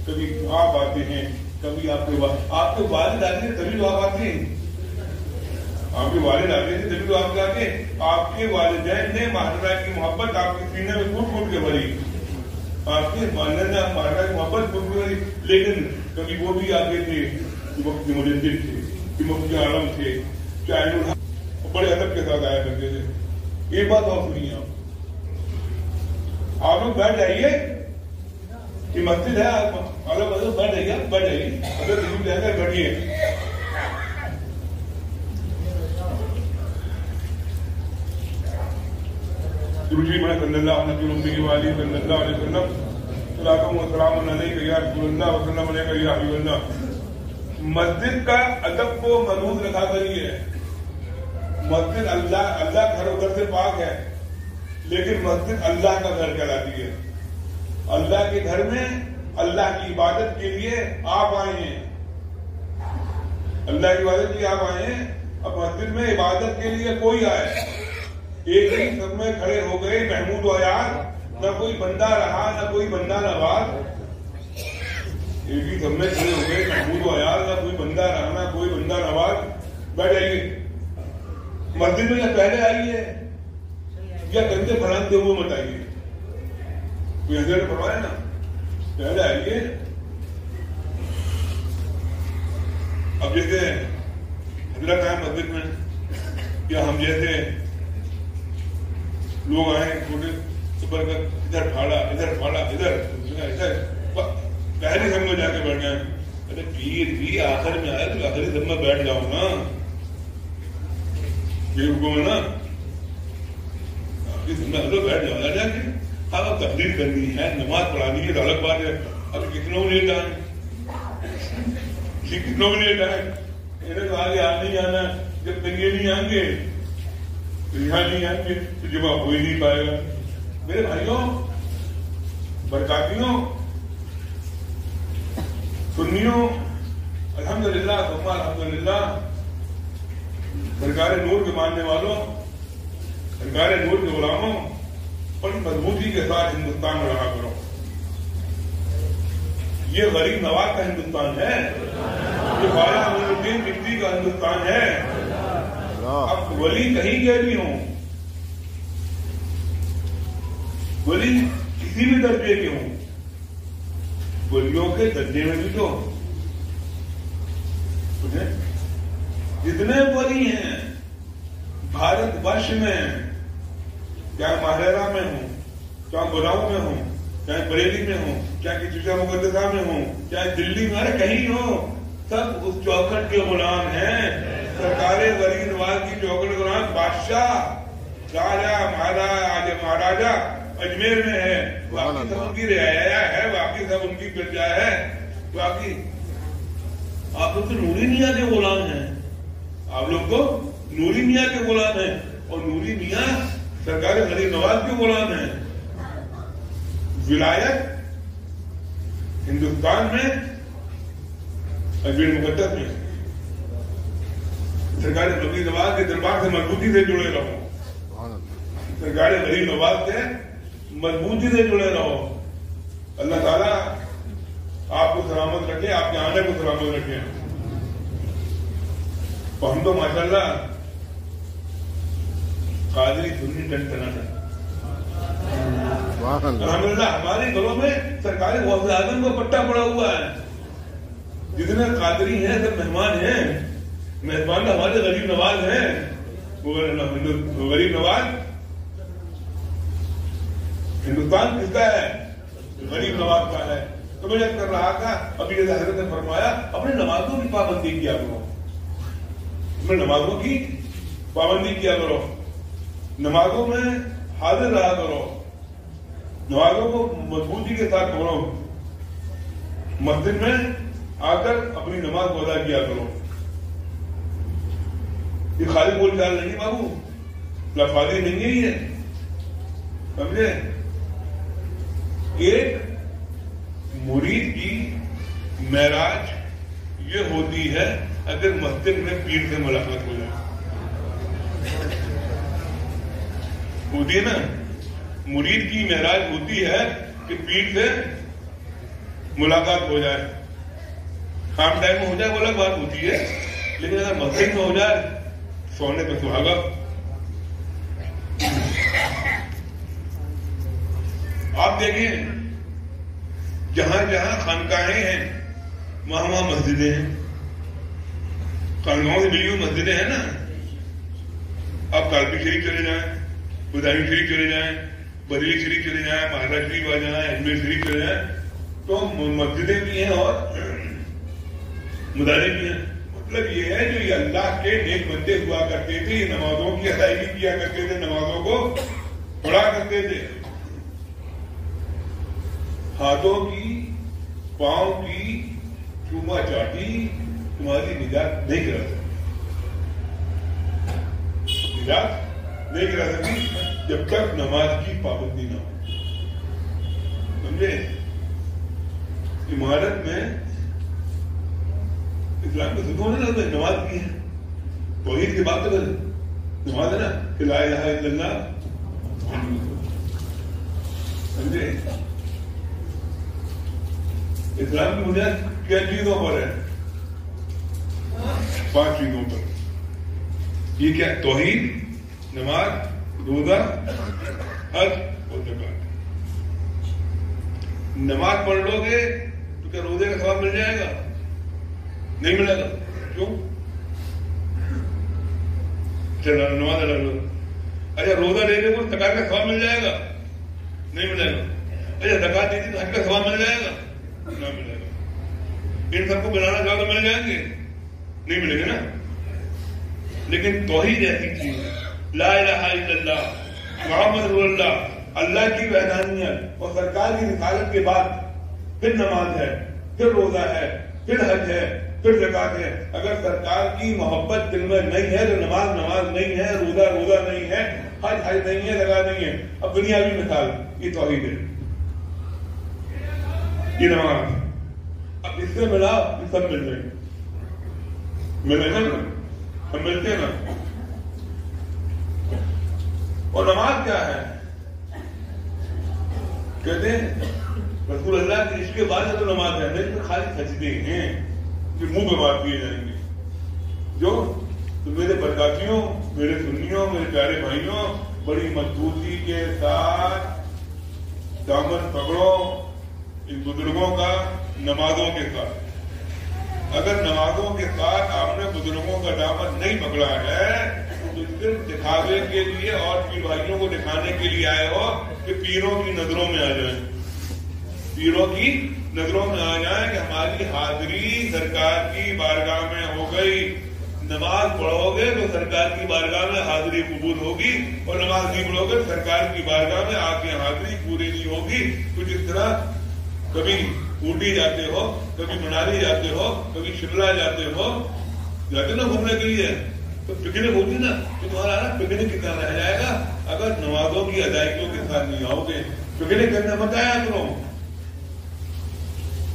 کبھی آپ آتے ہیں، کبھی آپ کے والد آتے ہیں تبھی تو آپ آتے ہیں، آپ کے والد آتے ہیں تبھی تو آپ آتے ہیں. آپ کے والدین نے ماہرہ کی محبت آپ کے سینے میں پھوٹ پھوٹ کے بھری، آپ کے والدین نے ماہرہ کی محبت پھوٹ پھوٹ بھری. لیکن کبھی وہ بھی آتے تھے وقت کے مجدد تھے، مفتی عالم تھے، چاہے بڑے ادب کے ساتھ آیا کرتے تھے. ایک بات اور سنیے، آپ لوگ بیٹھ جائیے، یہ مسجد ہے، الگ بیٹھ جائیے، بیٹھ جائیے، اگر کسی جائے گا بیٹھیے. رجی میں صلی اللہ علیہ وآلہ صلی اللہ علیہ وسلم صلاۃ و سلام علیک یا رسول اللہ وسلم علیک یا حبیب اللہ. مسجد کا ادب کو محفوظ رکھا کریے. مسجد اللہ گھر ادھر سے پاک ہے، لیکن مسجد اللہ کا گھر کہلاتی ہے. اللہ کے گھر میں اللہ کی عبادت کے لیے آپ آئے ہیں، اللہ کی عبادت کے لیے آپ آئے ہیں. اب مسجد میں عبادت کے لیے کوئی آئے، ایک ہی سب میں کھڑے ہو گئے محمود و یار، نہ کوئی بندہ رہا نہ کوئی بندہ نواز. ایک ہی سب میں کھڑے ہو گئے محمود و یار، نہ کوئی بندہ رہا نہ کوئی بندہ نواز. بیٹھ جائیے. مسجد میں یا پہلے آئیے یا کندھے پھڑانتے ہوئے مت آئیے. کوئی حضرت پڑھوائے نا، پہلے آئیے. اب جیسے حضرت آئے مسجد میں، یا ہم جیسے لوگ آئے چھوٹے سپر کر ادھر پھاڑا ادھر پھاڑا ادھر پہلی سب میں جا کے بیٹھ جائیں. ارے پیر بھی آخر میں آئے تو آخری سب میں بیٹھ جاؤ نا، یہ حکم ہے نا، آخری سب میں بیٹھ جاؤ جا کے. اب تقریر کرنی ہے، نماز پڑھانی ہے، الگ بات ہے. اب کتنوں لیٹ آئے، کتنوں لیٹ آئے، انہیں تو آگے آ نہیں آنا. جب تک یہ نہیں آئیں گے یہاں نہیں آئیں گے تو جمع ہو ہی نہیں پائے گا. میرے بھائیوں برکاتیوں سنیوں، الحمدللہ ثم الحمدللہ، سرکار نور کے ماننے والوں، سرکار نور کے غلاموں، بڑی مضبوطی کے ساتھ ہندوستان میں رہا کرو. یہ غریب نواز کا ہندوستان ہے، یہ خواجہ معین الدین چشتی کا ہندوستان ہے. اب ولی کہیں کے بھی ہوں، ولی کسی بھی درجے کے ہوں، ولیوں کے درجے میں بھی تو جتنے ولی ہیں بھارت ورش میں، چاہے ماہرہ میں ہوں، چاہے گڑگاؤں میں ہوں، چاہے بریلی میں ہوں، چاہے کسی مقدسہ میں ہوں، چاہے دلی میں، ارے کہیں ہو، سب اس چوکھٹ کے غلام ہیں. سرکار غریب نواز کی چوکھٹ کے غلام. بادشاہ راجا مہاراجا اجمیر میں ہے, باقی سب ان کی رعایا ہے, باقی سب ان کی پرجا ہے. باقی آپ لوگ تو نوری میاں کے غلام ہیں, آپ لوگ تو نوری میاں کے غلام ہیں, اور نوری میاں سرکار غریب نواز کے غلام ہیں. ولایت ہندوستان میں اجمیر مقدس میں. سرکار غریب نواز کے دربار سے مضبوطی سے جڑے رہو, سرکار غریب نواز سے مضبوطی سے جڑے رہو. اللہ تعالیٰ آپ کو سلامت رکھے, آپ کے آنے کو سلامت رکھے. اور ہم تو ماشاءاللہ قادری سنی ٹنٹنا ہے. الحمدللہ ہمارے گھروں میں سرکار غوث اعظم کا پٹا پڑا ہوا ہے. جتنے قادری ہیں سب مہمان ہیں, مہمان ہمارے غریب نواز ہیں. غریب نواز ہندوستان کس کا ہے؟ غریب نواز کا ہے. تو میں کر رہا تھا ابھی جیسے حضرت نے فرمایا اپنے نمازوں کی پابندی کیا کرو, اپنے نمازوں کی پابندی کیا کرو, نمازوں میں حاضر رہا کرو, نمازوں کو مضبوطی کے ساتھ پڑھو, مسجد میں آ کر اپنی نماز کو ادا کیا کرو. یہ خالی بول چال نہیں بابو, لفاظی نہیں ہے یہ, سمجھے. ایک مرید کی معراج یہ ہوتی ہے اگر مسجد میں پیر سے ملاقات ہو جائے. ہوتی ہے نا, مرید کی معراج ہوتی ہے کہ پیر سے ملاقات ہو جائے. خام ٹائم میں ہو جائے وہ الگ بات ہوتی ہے, لیکن اگر مسجد میں ہو جائے سونے پہ سہاگا. آپ دیکھیں جہاں جہاں خانقاہیں ہیں وہاں وہاں مسجدیں ہیں. خانقاہوں سے ملی ہوئی مسجدیں ہیں نا. آپ کالپی شریف چلے جائیں, بدانی شریف چلے جائیں, بریلی شریف چلے جائیں, مہارا شریف آ جائیں, اجمیر شریف چلے جائیں, تو مسجدیں بھی ہیں اور مدارے بھی ہیں. مطلب یہ ہے جو یہ اللہ کے نیک بندے ہوا کرتے تھے, یہ نمازوں کی ادائیگی کیا کرتے تھے, نمازوں کو پڑھا کرتے تھے. ہاتھوں کی پاؤں کی چوما چاٹی تمہاری نجات نہیں کرا سکتی, نجات نہیں کرا سکتی جب تک نماز کی پابندی نہ ہو. سمجھے. عمارت میں اسلام کے ستون ہے نا, نماز کی ہے, توحید کی بات تو نماز ہے نا, کہ لا الہ الا اللہ. سمجھے. اسلام کی بنیاد کیا چیزوں پر ہے؟ 5 چیزوں پر. یہ کیا؟ توحید, نماز, روزہ, حج اور زکات. نماز پڑھ لو گے تو کیا روزے کا ثواب مل جائے گا؟ نہیں ملے گا. کیوں؟ چلو نماز ادا لو. اچھا روزہ دے دے کو زکات کا ثواب مل جائے گا؟ نہیں ملے گا. اچھا زکات دے دی تو حج کا ثواب مل جائے گا؟ نہ ملے گا. ان سب کو بنانا چاہو تو مل جائیں گے؟ نہیں ملے گا نا. لیکن توحید ایسی چیز ہے, لا الہ الا اللہ محمد رسول اللہ, اللہ کی وحدانیت اور سرکار کی رسالت کے بعد پھر نماز ہے, پھر روزہ ہے, پھر حج ہے, پھر زکات ہے. اگر سرکار کی محبت دل میں نہیں ہے تو نماز نماز نہیں ہے, روزہ روزہ نہیں ہے, حج حج نہیں ہے, زکات نہیں ہے. اب دنیاوی مثال, یہ توحید ہے, یہ نماز. اب اس سے ملا یہ سب مل جائیں گے, ملے گا نا, ہم ملتے ہیں نا. اور نماز کیا ہے؟ کہتے ہیں رسول اللہ کے عشق کے بعد تو نماز ہے, نہیں تو خالی سجدے ہیں جو منہ پہ بات کیے جائیں گے. جو تو میرے برکاتیوں, میرے سنیوں, میرے پیارے بھائیوں, بڑی مضبوطی کے ساتھ دامن پکڑو ان بزرگوں کا نمازوں کے ساتھ. اگر نمازوں کے ساتھ آپ نے بزرگوں کا دامن نہیں پکڑا ہے تو صرف دکھاوے کے لیے اور پیر بھائیوں کو دکھانے کے لیے آئے ہو کہ پیروں کی نظروں میں آ جائیں, پیروں کی نظروں میں آ جائے کہ ہماری حاضری سرکار کی بارگاہ میں ہو گئی. نماز پڑھو گے تو سرکار کی بارگاہ میں حاضری قبول ہوگی, اور نماز نہیں پڑھو گے سرکار کی بارگاہ میں آپ کی حاضری پوری نہیں ہوگی. کچھ اس طرح کبھی اوٹی جاتے ہو, کبھی منالی جاتے ہو, کبھی شملہ جاتے ہو, جاتے نا گھومنے کے لیے, تو پکنک ہوتی نا, تو تمہارا نا پکنک کتنا رہ جائے گا اگر نمازوں کی ادائیگیوں کے ساتھ نہیں آؤ گے. پکنک کرنا مت آیا کرو.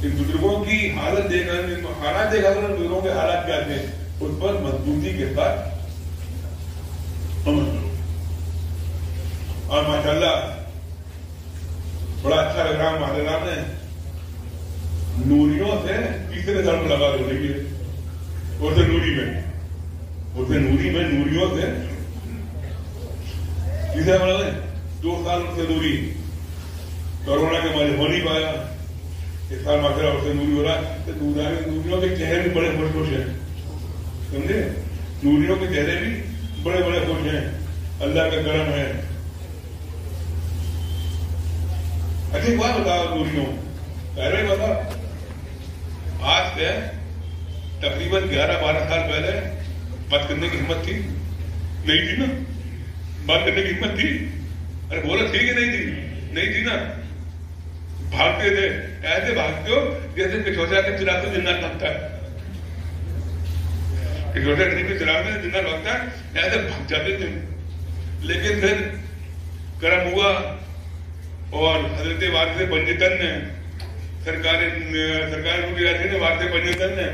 ان بزرگوں کی حالت دیکھا, حالات دیکھا کرو, بزرگوں کے حالات کیا تھے, اس پر مضبوطی کے ساتھ عمل کرو. اور ماشاءاللہ بڑا اچھا لگ رہا ماشاءاللہ نے نوریوں سے تیسرے سال میں لگا دو. دیکھیے اسے نوری میں نوریوں سے تیسرے سال میں 2 سال سے نوری, کورونا کے مارے ہو نہیں پایا. اس سال ماشاءاللہ اسے نوری ہو رہا ہے. نوریوں کے چہرے بھی بڑے خوش ہیں, سمجھے, نوریوں کے چہرے بھی بڑے بڑے خوش ہیں. اللہ کا کرم ہے. اچھی بات بتاؤ نوریوں, پہلے بتا, آج سے تقریباً 11-12 سال پہلے بات کرنے کی ہمت تھی نہیں تھی نا, بات کرنے کی ہمت تھی, ارے بولا تھی کہ نہیں تھی, نہیں تھی نا. بھاگتے تھے, ایسے بھاگتے ہو جیسے کچوٹا کے چراغ سے جنات بھاگتا ہے, کچوٹا کے چراغ سے جنات بھاگتا ہے, ایسے بھاگ جاتے تھے. لیکن پھر کرم ہوا اور حضرت وارث پنجتن نے, سرکار نے وارث پنجتن نے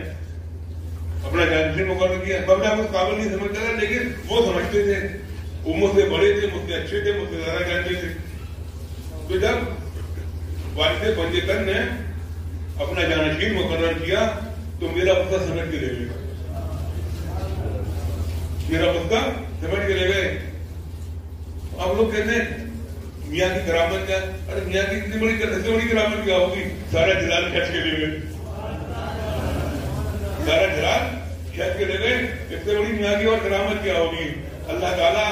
اپنا جانشین مقرر کیا. میں آپ کو قابل نہیں سمجھتا تھا, لیکن وہ سمجھتے تھے, وہ مجھ سے بڑے تھے, مجھ سے اچھے تھے, مجھ سے زیادہ جانتے تھے. تو جب وارث پنجتن نے اپنا جانشین مقرر کیا تو میرا پتا سمجھ کے لے گئے, میرا پتا سمجھ کے لے گئے. آپ لوگ کہتے ہیں میاں کی کرامت کیا, ارے میاں کی اتنی بڑی کرامت کیا ہوگی, سارا جلال کھینچ کے لے گئے, سارا جلال کھینچ کے لے گئے. اس سے بڑی میاں کی اور کرامت کیا ہوگی. اللہ تعالیٰ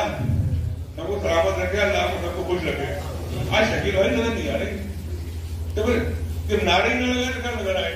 ہم کو سلامت رکھے, اللہ کو سب کو خوش رکھے. آج شکیل بھائی نظر نہیں آ رہی, تو پھر جب نعرے ہی نہ لگائے تو کیا نظر آئے.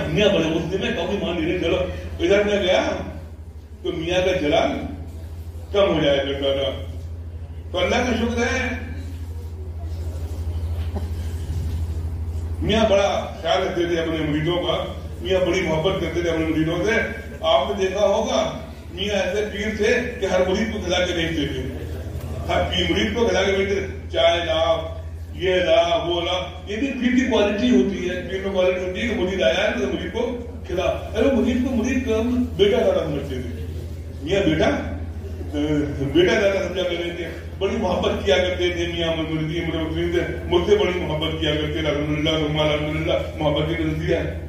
میاں بڑے مسلم ہے, کافی مان لیے, چلو ادھر میں گیا تو میاں کا جلال کم ہو جائے کرتا تھا. تو اللہ کا شکر ہے میاں بڑا خیال رکھتے تھے اپنے مریدوں کا, میاں بڑی محبت کرتے تھے اپنے مریدوں سے. آپ نے دیکھا ہوگا میاں ایسے پیر تھے کہ ہر مرید کو کھلا کے بھیجتے تھے, ہر پیر مرید کو کھلا کے بھیجتے تھے, چائے لا, یہ لا, وہ لا. یہ بھی پیر کی کوالٹی ہوتی ہے, پیر میں کوالٹی ہوتی ہے کہ مرید آیا ہے تو مرید کو کھلا. ارے مرید کو مرید بیٹا زیادہ سمجھتے تھے, میاں بیٹا زیادہ سمجھا کرتے تھے, بڑی محبت کیا کرتے تھے میاں مرید سے, مجھ سے بڑی محبت کیا کرتے تھے. الحمدللہ محبت کی نظریہ ہے.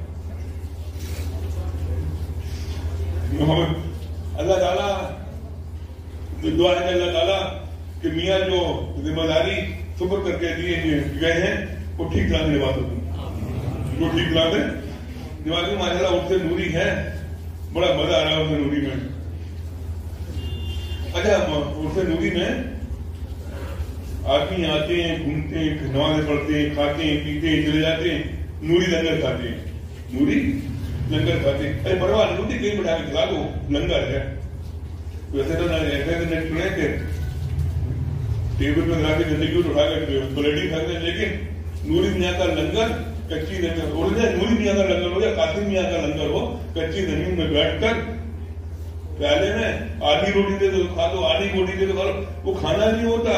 اللہ تعالیٰ دعا ہے کہ اللہ تعالیٰ کہ میاں جو ذمہ داری سپر کر کے دیے گئے ہیں وہ ٹھیک طرح نبھا سکوں، وہ ٹھیک طرح سے نبھا سکوں. ماشاء اللہ اس سے نوری ہے، بڑا مزہ آ رہا ہے اس سے نوری میں. اچھا اس سے نوری میں آدمی آتے ہیں، گھومتے ہیں، نمازیں پڑھتے ہیں، کھاتے ہیں، پیتے ہیں، چلے جاتے ہیں. نوری لنگر کھاتے ہیں، نوری لنگر کھاتے ہیں. ارے پرواہ نہیں ہوتی، کہیں بٹھا کے کھلا دو، لنگر ہے. ویسے تو ایسے نہیں سنے کہ ٹیبل پہ لگا کے زندگی اٹھا کے پلیٹی کھاتے ہیں، لیکن نوری میاں کا لنگر کچی زمین، نوری میاں کا لنگر ہو یا قاسم میاں کا لنگر ہو، کچی زمین میں بیٹھ کر پیالے میں آدھی روٹی دے دو کھا دو، آدھی روٹی دے دو کھا دو. وہ کھانا نہیں ہوتا،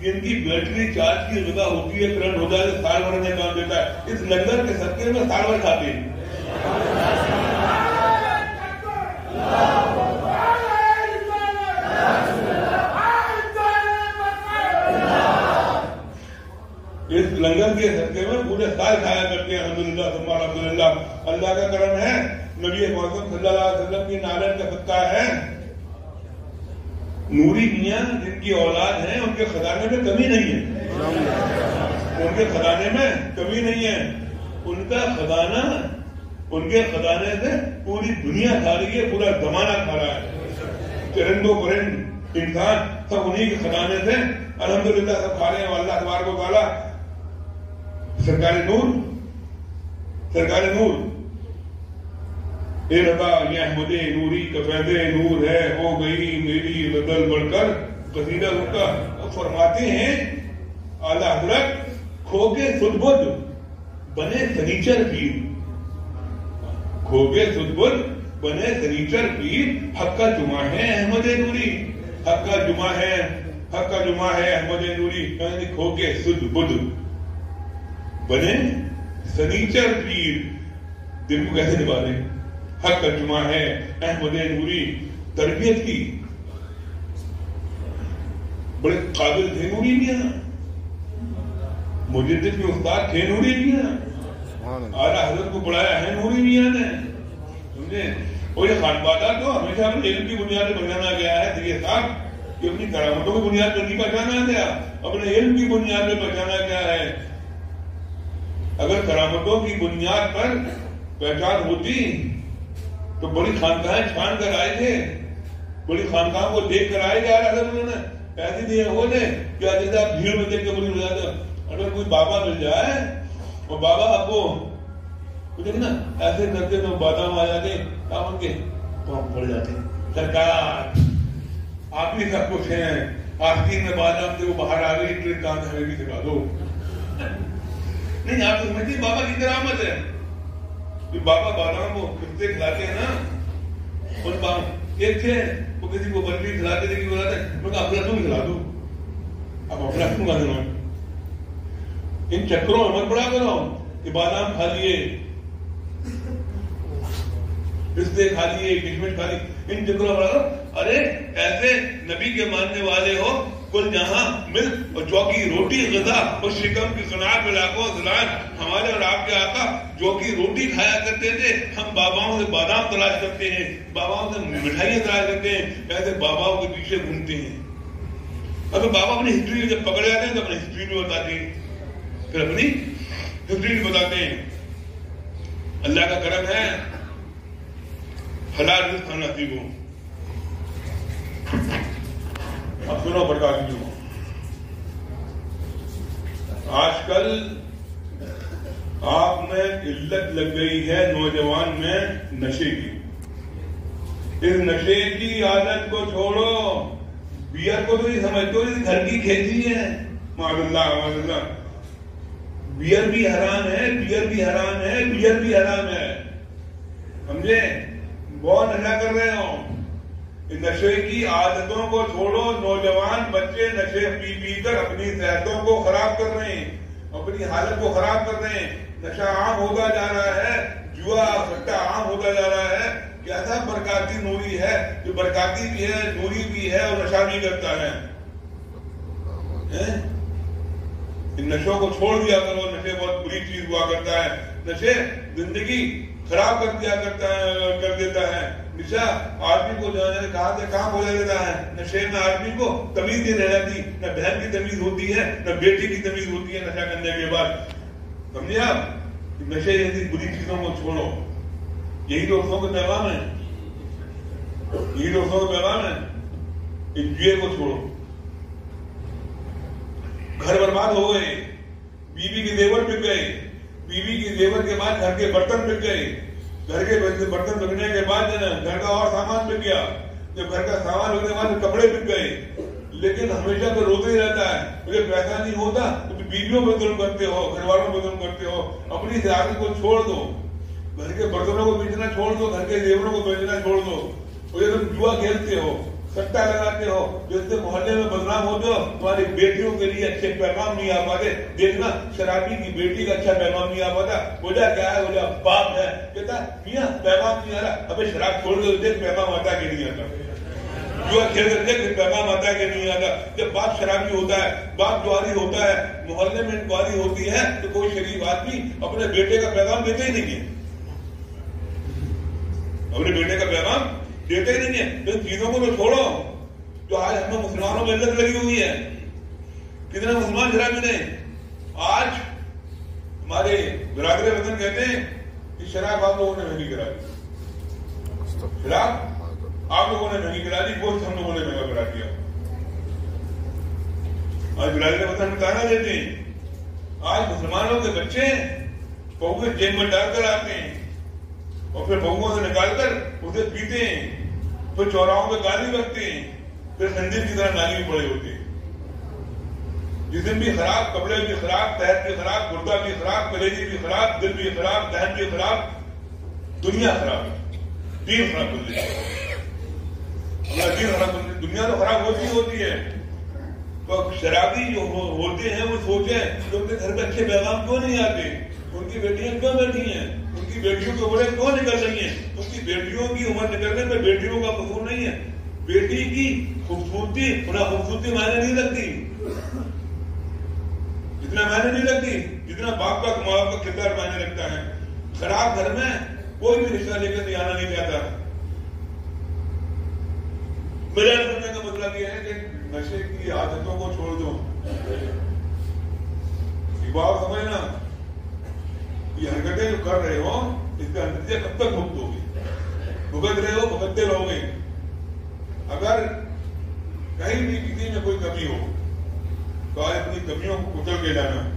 یہ ان کی بیٹری چارج کی غذا ہوتی ہے. کرنٹ ہو جائے تو سال بھر میں کام دیتا ہے. اس لنگر کے صدقے میں سال بھر کھاتے ہیں. اس لنگر کے صدقے میں پورے سال کھایا کرتے ہیں. الحمدللہ ثم الحمدللہ. اللہ کا کرم ہے، نبی محمد صلی اللہ علیہ وسلم کی نالن کا صدقہ ہے. نوری میاں جن کی اولاد ہیں ان کے خزانے میں کمی نہیں ہے، ان کے خزانے میں کمی نہیں ہے. ان کا خزانہ، ان کے خزانے سے پوری دنیا کھا رہی ہے، پورا زمانہ کھا رہا ہے. چرند و پرند انسان سب انہی کے خزانے سے الحمدللہ سب کھا رہے ہیں. اللہ تبارک و تعالیٰ سرکار نور، سرکار نور اے ربا یہ احمد نوری کا فیض نور ہے، ہو گئی میری بدل بڑھ کر قصیدہ ان کا. فرماتے ہیں اعلیٰ حضرت کھو کے سد بدھ بنے سنیچر پیر، کھو کے سد بدھ بنے سنیچر پیر. حق کا جمعہ ہے احمد نوری، حق کا جمعہ ہے، حق کا جمعہ ہے احمد نوری. کھو کے سد بدھ بنے سنیچر پیر. دل کو کیسے نبھا دیں؟ حق کا جمعہ ہے احمد نوری. تربیت کی بڑے قابل تھے نوری میاں، مجدد کے استاد تھے نوری میاں. اعلیٰ حضرت کو پڑھایا ہے نوری میاں نے، سمجھے. اور یہ خانبادہ تو ہمیشہ اپنے علم کی بنیاد پہ پہچانا گیا ہے. یہ صاحب کہ اپنی کرامتوں کی بنیاد پہ نہیں پہچانا گیا، اپنے علم کی بنیاد پہ پہچانا گیا ہے. اگر کرامتوں کی بنیاد پر پہچان ہوتی تو بڑی خانقاہیں چھان کر آئے تھے، بڑی خانقاہوں کو دیکھ کر آئے جا رہا تھا. ایسی دیے ہو نے کیا جیسے آپ بھیڑ میں دیکھ کے بڑی ہو جاتے. اگر کوئی بابا مل جائے اور بابا آپ کو دیکھ نا ایسے کرتے تو بادام آ جاتے، آپ ان کے پاؤں پڑ جاتے. سرکار آپ بھی سب کچھ ہیں، آستین میں بادام سے وہ باہر آ گئی، ٹرین کام ہمیں بھی سکھا دو. نہیں آپ تو سمجھتے بابا کی کرامت ہے کہ بابا بادام کو کتے کھلاتے ہیں نا. ان بابا ایک تھے وہ کسی کو بلبی کھلاتے تھے کہ بولاتے میں کہا افلاطون کھلا دو. اب افلاطون کا دنوں ان چکروں میں مت پڑا کرو کہ بادام کھا لیے، پستے کھا لیے، کشمش کھا لیے، ان چکروں میں پڑا کرو. ارے ایسے نبی کے ماننے والے ہو، کل جہاں ملک اور چوکی روٹی غذا اور شکم کی قناعت میں لاکھوں سلام. ہمارے اور آپ کے آقا جو کی روٹی کھایا کرتے تھے، ہم باباؤں سے بادام تلاش کرتے ہیں، باباؤں سے مٹھائیاں تلاش کرتے ہیں، ایسے باباؤں کے پیچھے گھومتے ہیں. اگر بابا اپنی ہسٹری جب پکڑے جاتے ہیں تو اپنی ہسٹری بھی بتاتے ہیں، پھر اپنی ہسٹری بھی بتاتے ہیں. اللہ کا کرم ہے، حلال رزق نصیب ہو. اب سنو پرکاش جی، آج کل آپ میں علت لگ گئی ہے نوجوان میں نشے کی. اس نشے کی عادت کو چھوڑو. بیئر کو تو نہیں سمجھتے، اس گھر کی کھیتی ہے. معاذ اللہ معاذ اللہ. بیئر بھی حرام ہے، بیئر بھی حرام ہے، بیئر بھی حرام ہے. سمجھے؟ بہت نشہ کر رہے ہو. نشے کی عادتوں کو چھوڑو. نوجوان بچے نشے پی پی کر اپنی صحتوں کو خراب کر رہے ہیں، اپنی حالت کو خراب کر رہے ہیں. نشہ عام ہوتا جا رہا ہے، جوا سٹا عام ہوتا جا رہا ہے. کیسا برکاتی نوری ہے جو برکاتی بھی ہے، نوری بھی ہے اور نشہ بھی کرتا ہے. ان نشوں کو چھوڑ دیا کرو. نشے بہت بری چیز ہوا کرتا ہے. نشے زندگی خراب کر دیتا ہے. نشا آدمی کو کہا کہ کہاں بولا دیتا ہے. نشے میں آدمی کو تمیز نہیں رہ جاتی, نہ بہن کی تمیز ہوتی ہے, نہ بیٹی کی تمیز ہوتی ہے. نشا کرنے کے بعد سمجھے آپ, نشے جیسی بری چیزوں کو چھوڑو. یہی دوستوں کا پیغام ہے, یہی دوستوں کا پیغام ہے. اس جوئے کو چھوڑو. گھر برباد ہو گئے, بیوی کے زیور بک گئے, بیوی کے زیور کے بعد گھر کے برتن بک گئے, گھر کے برتن بکنے کے بعد گھر کا اور سامان بک گیا, جب گھر کا سامان بکنے کے بعد کپڑے بک گئے. لیکن ہمیشہ تو روتے ہی رہتا ہے, مجھے پیسہ نہیں ہوتا. تو بیویوں پہ ظلم کرتے ہو, گھر والوں پہ ظلم کرتے ہو. اپنی زیادتی کو چھوڑ دو, گھر کے برتنوں کو بیچنا چھوڑ دو, گھر کے زیوروں کو بیچنا چھوڑ دو. مجھے تم جوا کھیلتے ہو, سٹا لگاتے ہو, جس سے محلے میں بدنام ہوتے ہو. تمہاری بیٹیوں کے لیے اچھے پیغام نہیں آ پاتے. دیکھنا شرابی کی بیٹی کا اچھا پیغام نہیں آ پاتا. بولا کیا ہے, بولا باپ ہے, کہتا میاں پیغام نہیں آ رہا. ابھی شراب چھوڑ دو, دیکھ پیغام آتا کہ نہیں آتا. جو کھیل کر دیکھ پیغام آتا ہے کہ نہیں آتا. جب باپ شرابی ہوتا ہے, باپ جواری ہوتا ہے, محلے میں انکوائری ہوتی ہے, تو کوئی شریف آدمی اپنے بیٹے کا پیغام دیتے ہی نہیں ہے. اپنے بیٹے کا پیغام دیتے ہی نہیں ہے. تو چیزوں کو تو چھوڑو جو آج ہمیں مسلمانوں میں عزت لگی ہوئی ہے. کتنے مسلمان شرابی نے. آج ہمارے برادر وطن کہتے ہیں کہ شراب آپ لوگوں نے مہنگی کرا دی, شراب آپ لوگوں نے مہنگی کرا دی, گوشت ہم لوگوں نے مہنگا کرا دیا. آج برادر وطن میں تانا دیتے ہیں. آج مسلمانوں کے بچے بہو کے جیب میں ڈال کر آتے ہیں اور پھر بہوؤں سے نکال کر اسے پیتے ہیں, پھر چوراہوں پہ گالی رکھتے ہیں, پھر خنزیر کی طرح نالی میں پڑے ہوتے ہیں. جسم بھی خراب, کپڑے بھی خراب, صحت بھی خراب, گردہ بھی خراب, کلیجی بھی خراب, دل بھی خراب, ذہن بھی خراب, دنیا خراب, دین خراب ہو جائے. ہمارا دین خراب ہو جائے. دنیا تو خراب ہوتی ہے. تو شرابی جو ہوتے ہیں وہ سوچیں کہ ان کے گھر میں اچھے پیغام کیوں نہیں آتے, ان کی بیٹیاں کیوں بیٹھی ہیں, ان کی بیٹیوں کی عمریں کیوں نکل رہی ہیں. ان کی بیٹیوں کی عمر نکلنے میں بیٹیوں کا قصور نہیں ہے. بیٹی کی خوبصورتی انہیں خوبصورتی معنی نہیں لگتی, جتنا معنی نہیں لگتی جتنا باپ کا ماں باپ کا کردار معنی لگتا ہے. خراب گھر میں کوئی بھی رشتہ لے کر نہیں آنا نہیں چاہتا. میرا سمجھنے کا مطلب یہ ہے کہ نشے کی عادتوں کو چھوڑ دو. ایک بات سمجھنا, یہ حرکتیں جو کر رہے ہو اس کا نتیجہ کب تک بھگت ہوگی. بھگت رہے ہو, بھگتتے رہو گے. اگر کہیں بھی کسی میں کوئی کمی ہو تو آج اپنی کمیوں کو کچل کے جانا,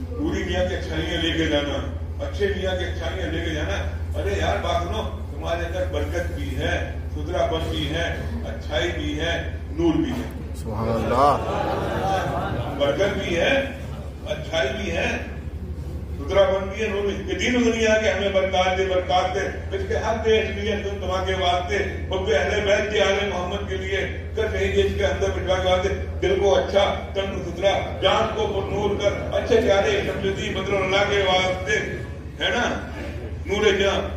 پوری میاں کی اچھائیاں لے کے جانا, اچھے میاں کی اچھائیاں لے کے جانا. ارے یار بات سنو, تمہارے اندر برکت بھی ہے, ستھرا پن بھی ہے, اچھائی بھی ہے, نور بھی ہے. سبحان اللہ. برکت بھی ہے, اچھائی بھی ہے, ستھرا پن بھی ہے, نور بھی. کہ دین دنیا کے ہمیں برکات دے, برکات دے. اس کے حق دے اس لیے تم تمہارے واسطے حب اہل بیت کے آل محمد کے لیے کر رہی ہے. اس کے اندر بٹھا کے واسطے دل کو اچھا, تن کو ستھرا, جان کو نور کر, اچھے پیارے شمشدی بدر اللہ کے واسطے ہے نا, نور جان.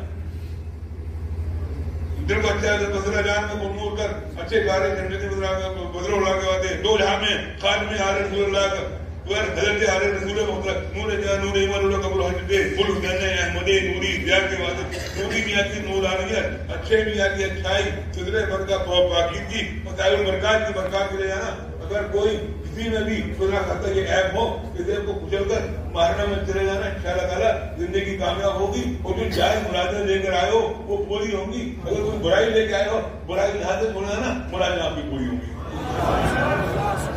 دل کو اچھا ہے بدر جان کو نور کر, اچھے پیارے شمشدی بدر اللہ کے واسطے دو جہاں میں خادم آل رسول اللہ کا حضرت آل رسول مطلق نور جان, نور ایمان, نور قبول حج دے, بل حسین احمد نوری دیا کے واسطے نوری میاں کی نورانیت, اچھے میاں کی اچھائی, ستھرے پن کا پاکیزگی, مسائل البرکات کی برکات کے لے جانا. اگر کوئی کسی میں بھی خدا خطہ یہ عیب ہو اس عیب کو کچل کر ماہرہ میں چلے جانا, انشاءاللہ تعالیٰ زندگی کامیاب ہوگی. اور جو جائز مرادیں لے کر آئے ہو وہ پوری ہوں گی. اگر کوئی برائی لے کے آئے ہو, برائی لحاظ سے چھوڑنا نا, برائی آپ کی پوری ہوں گی.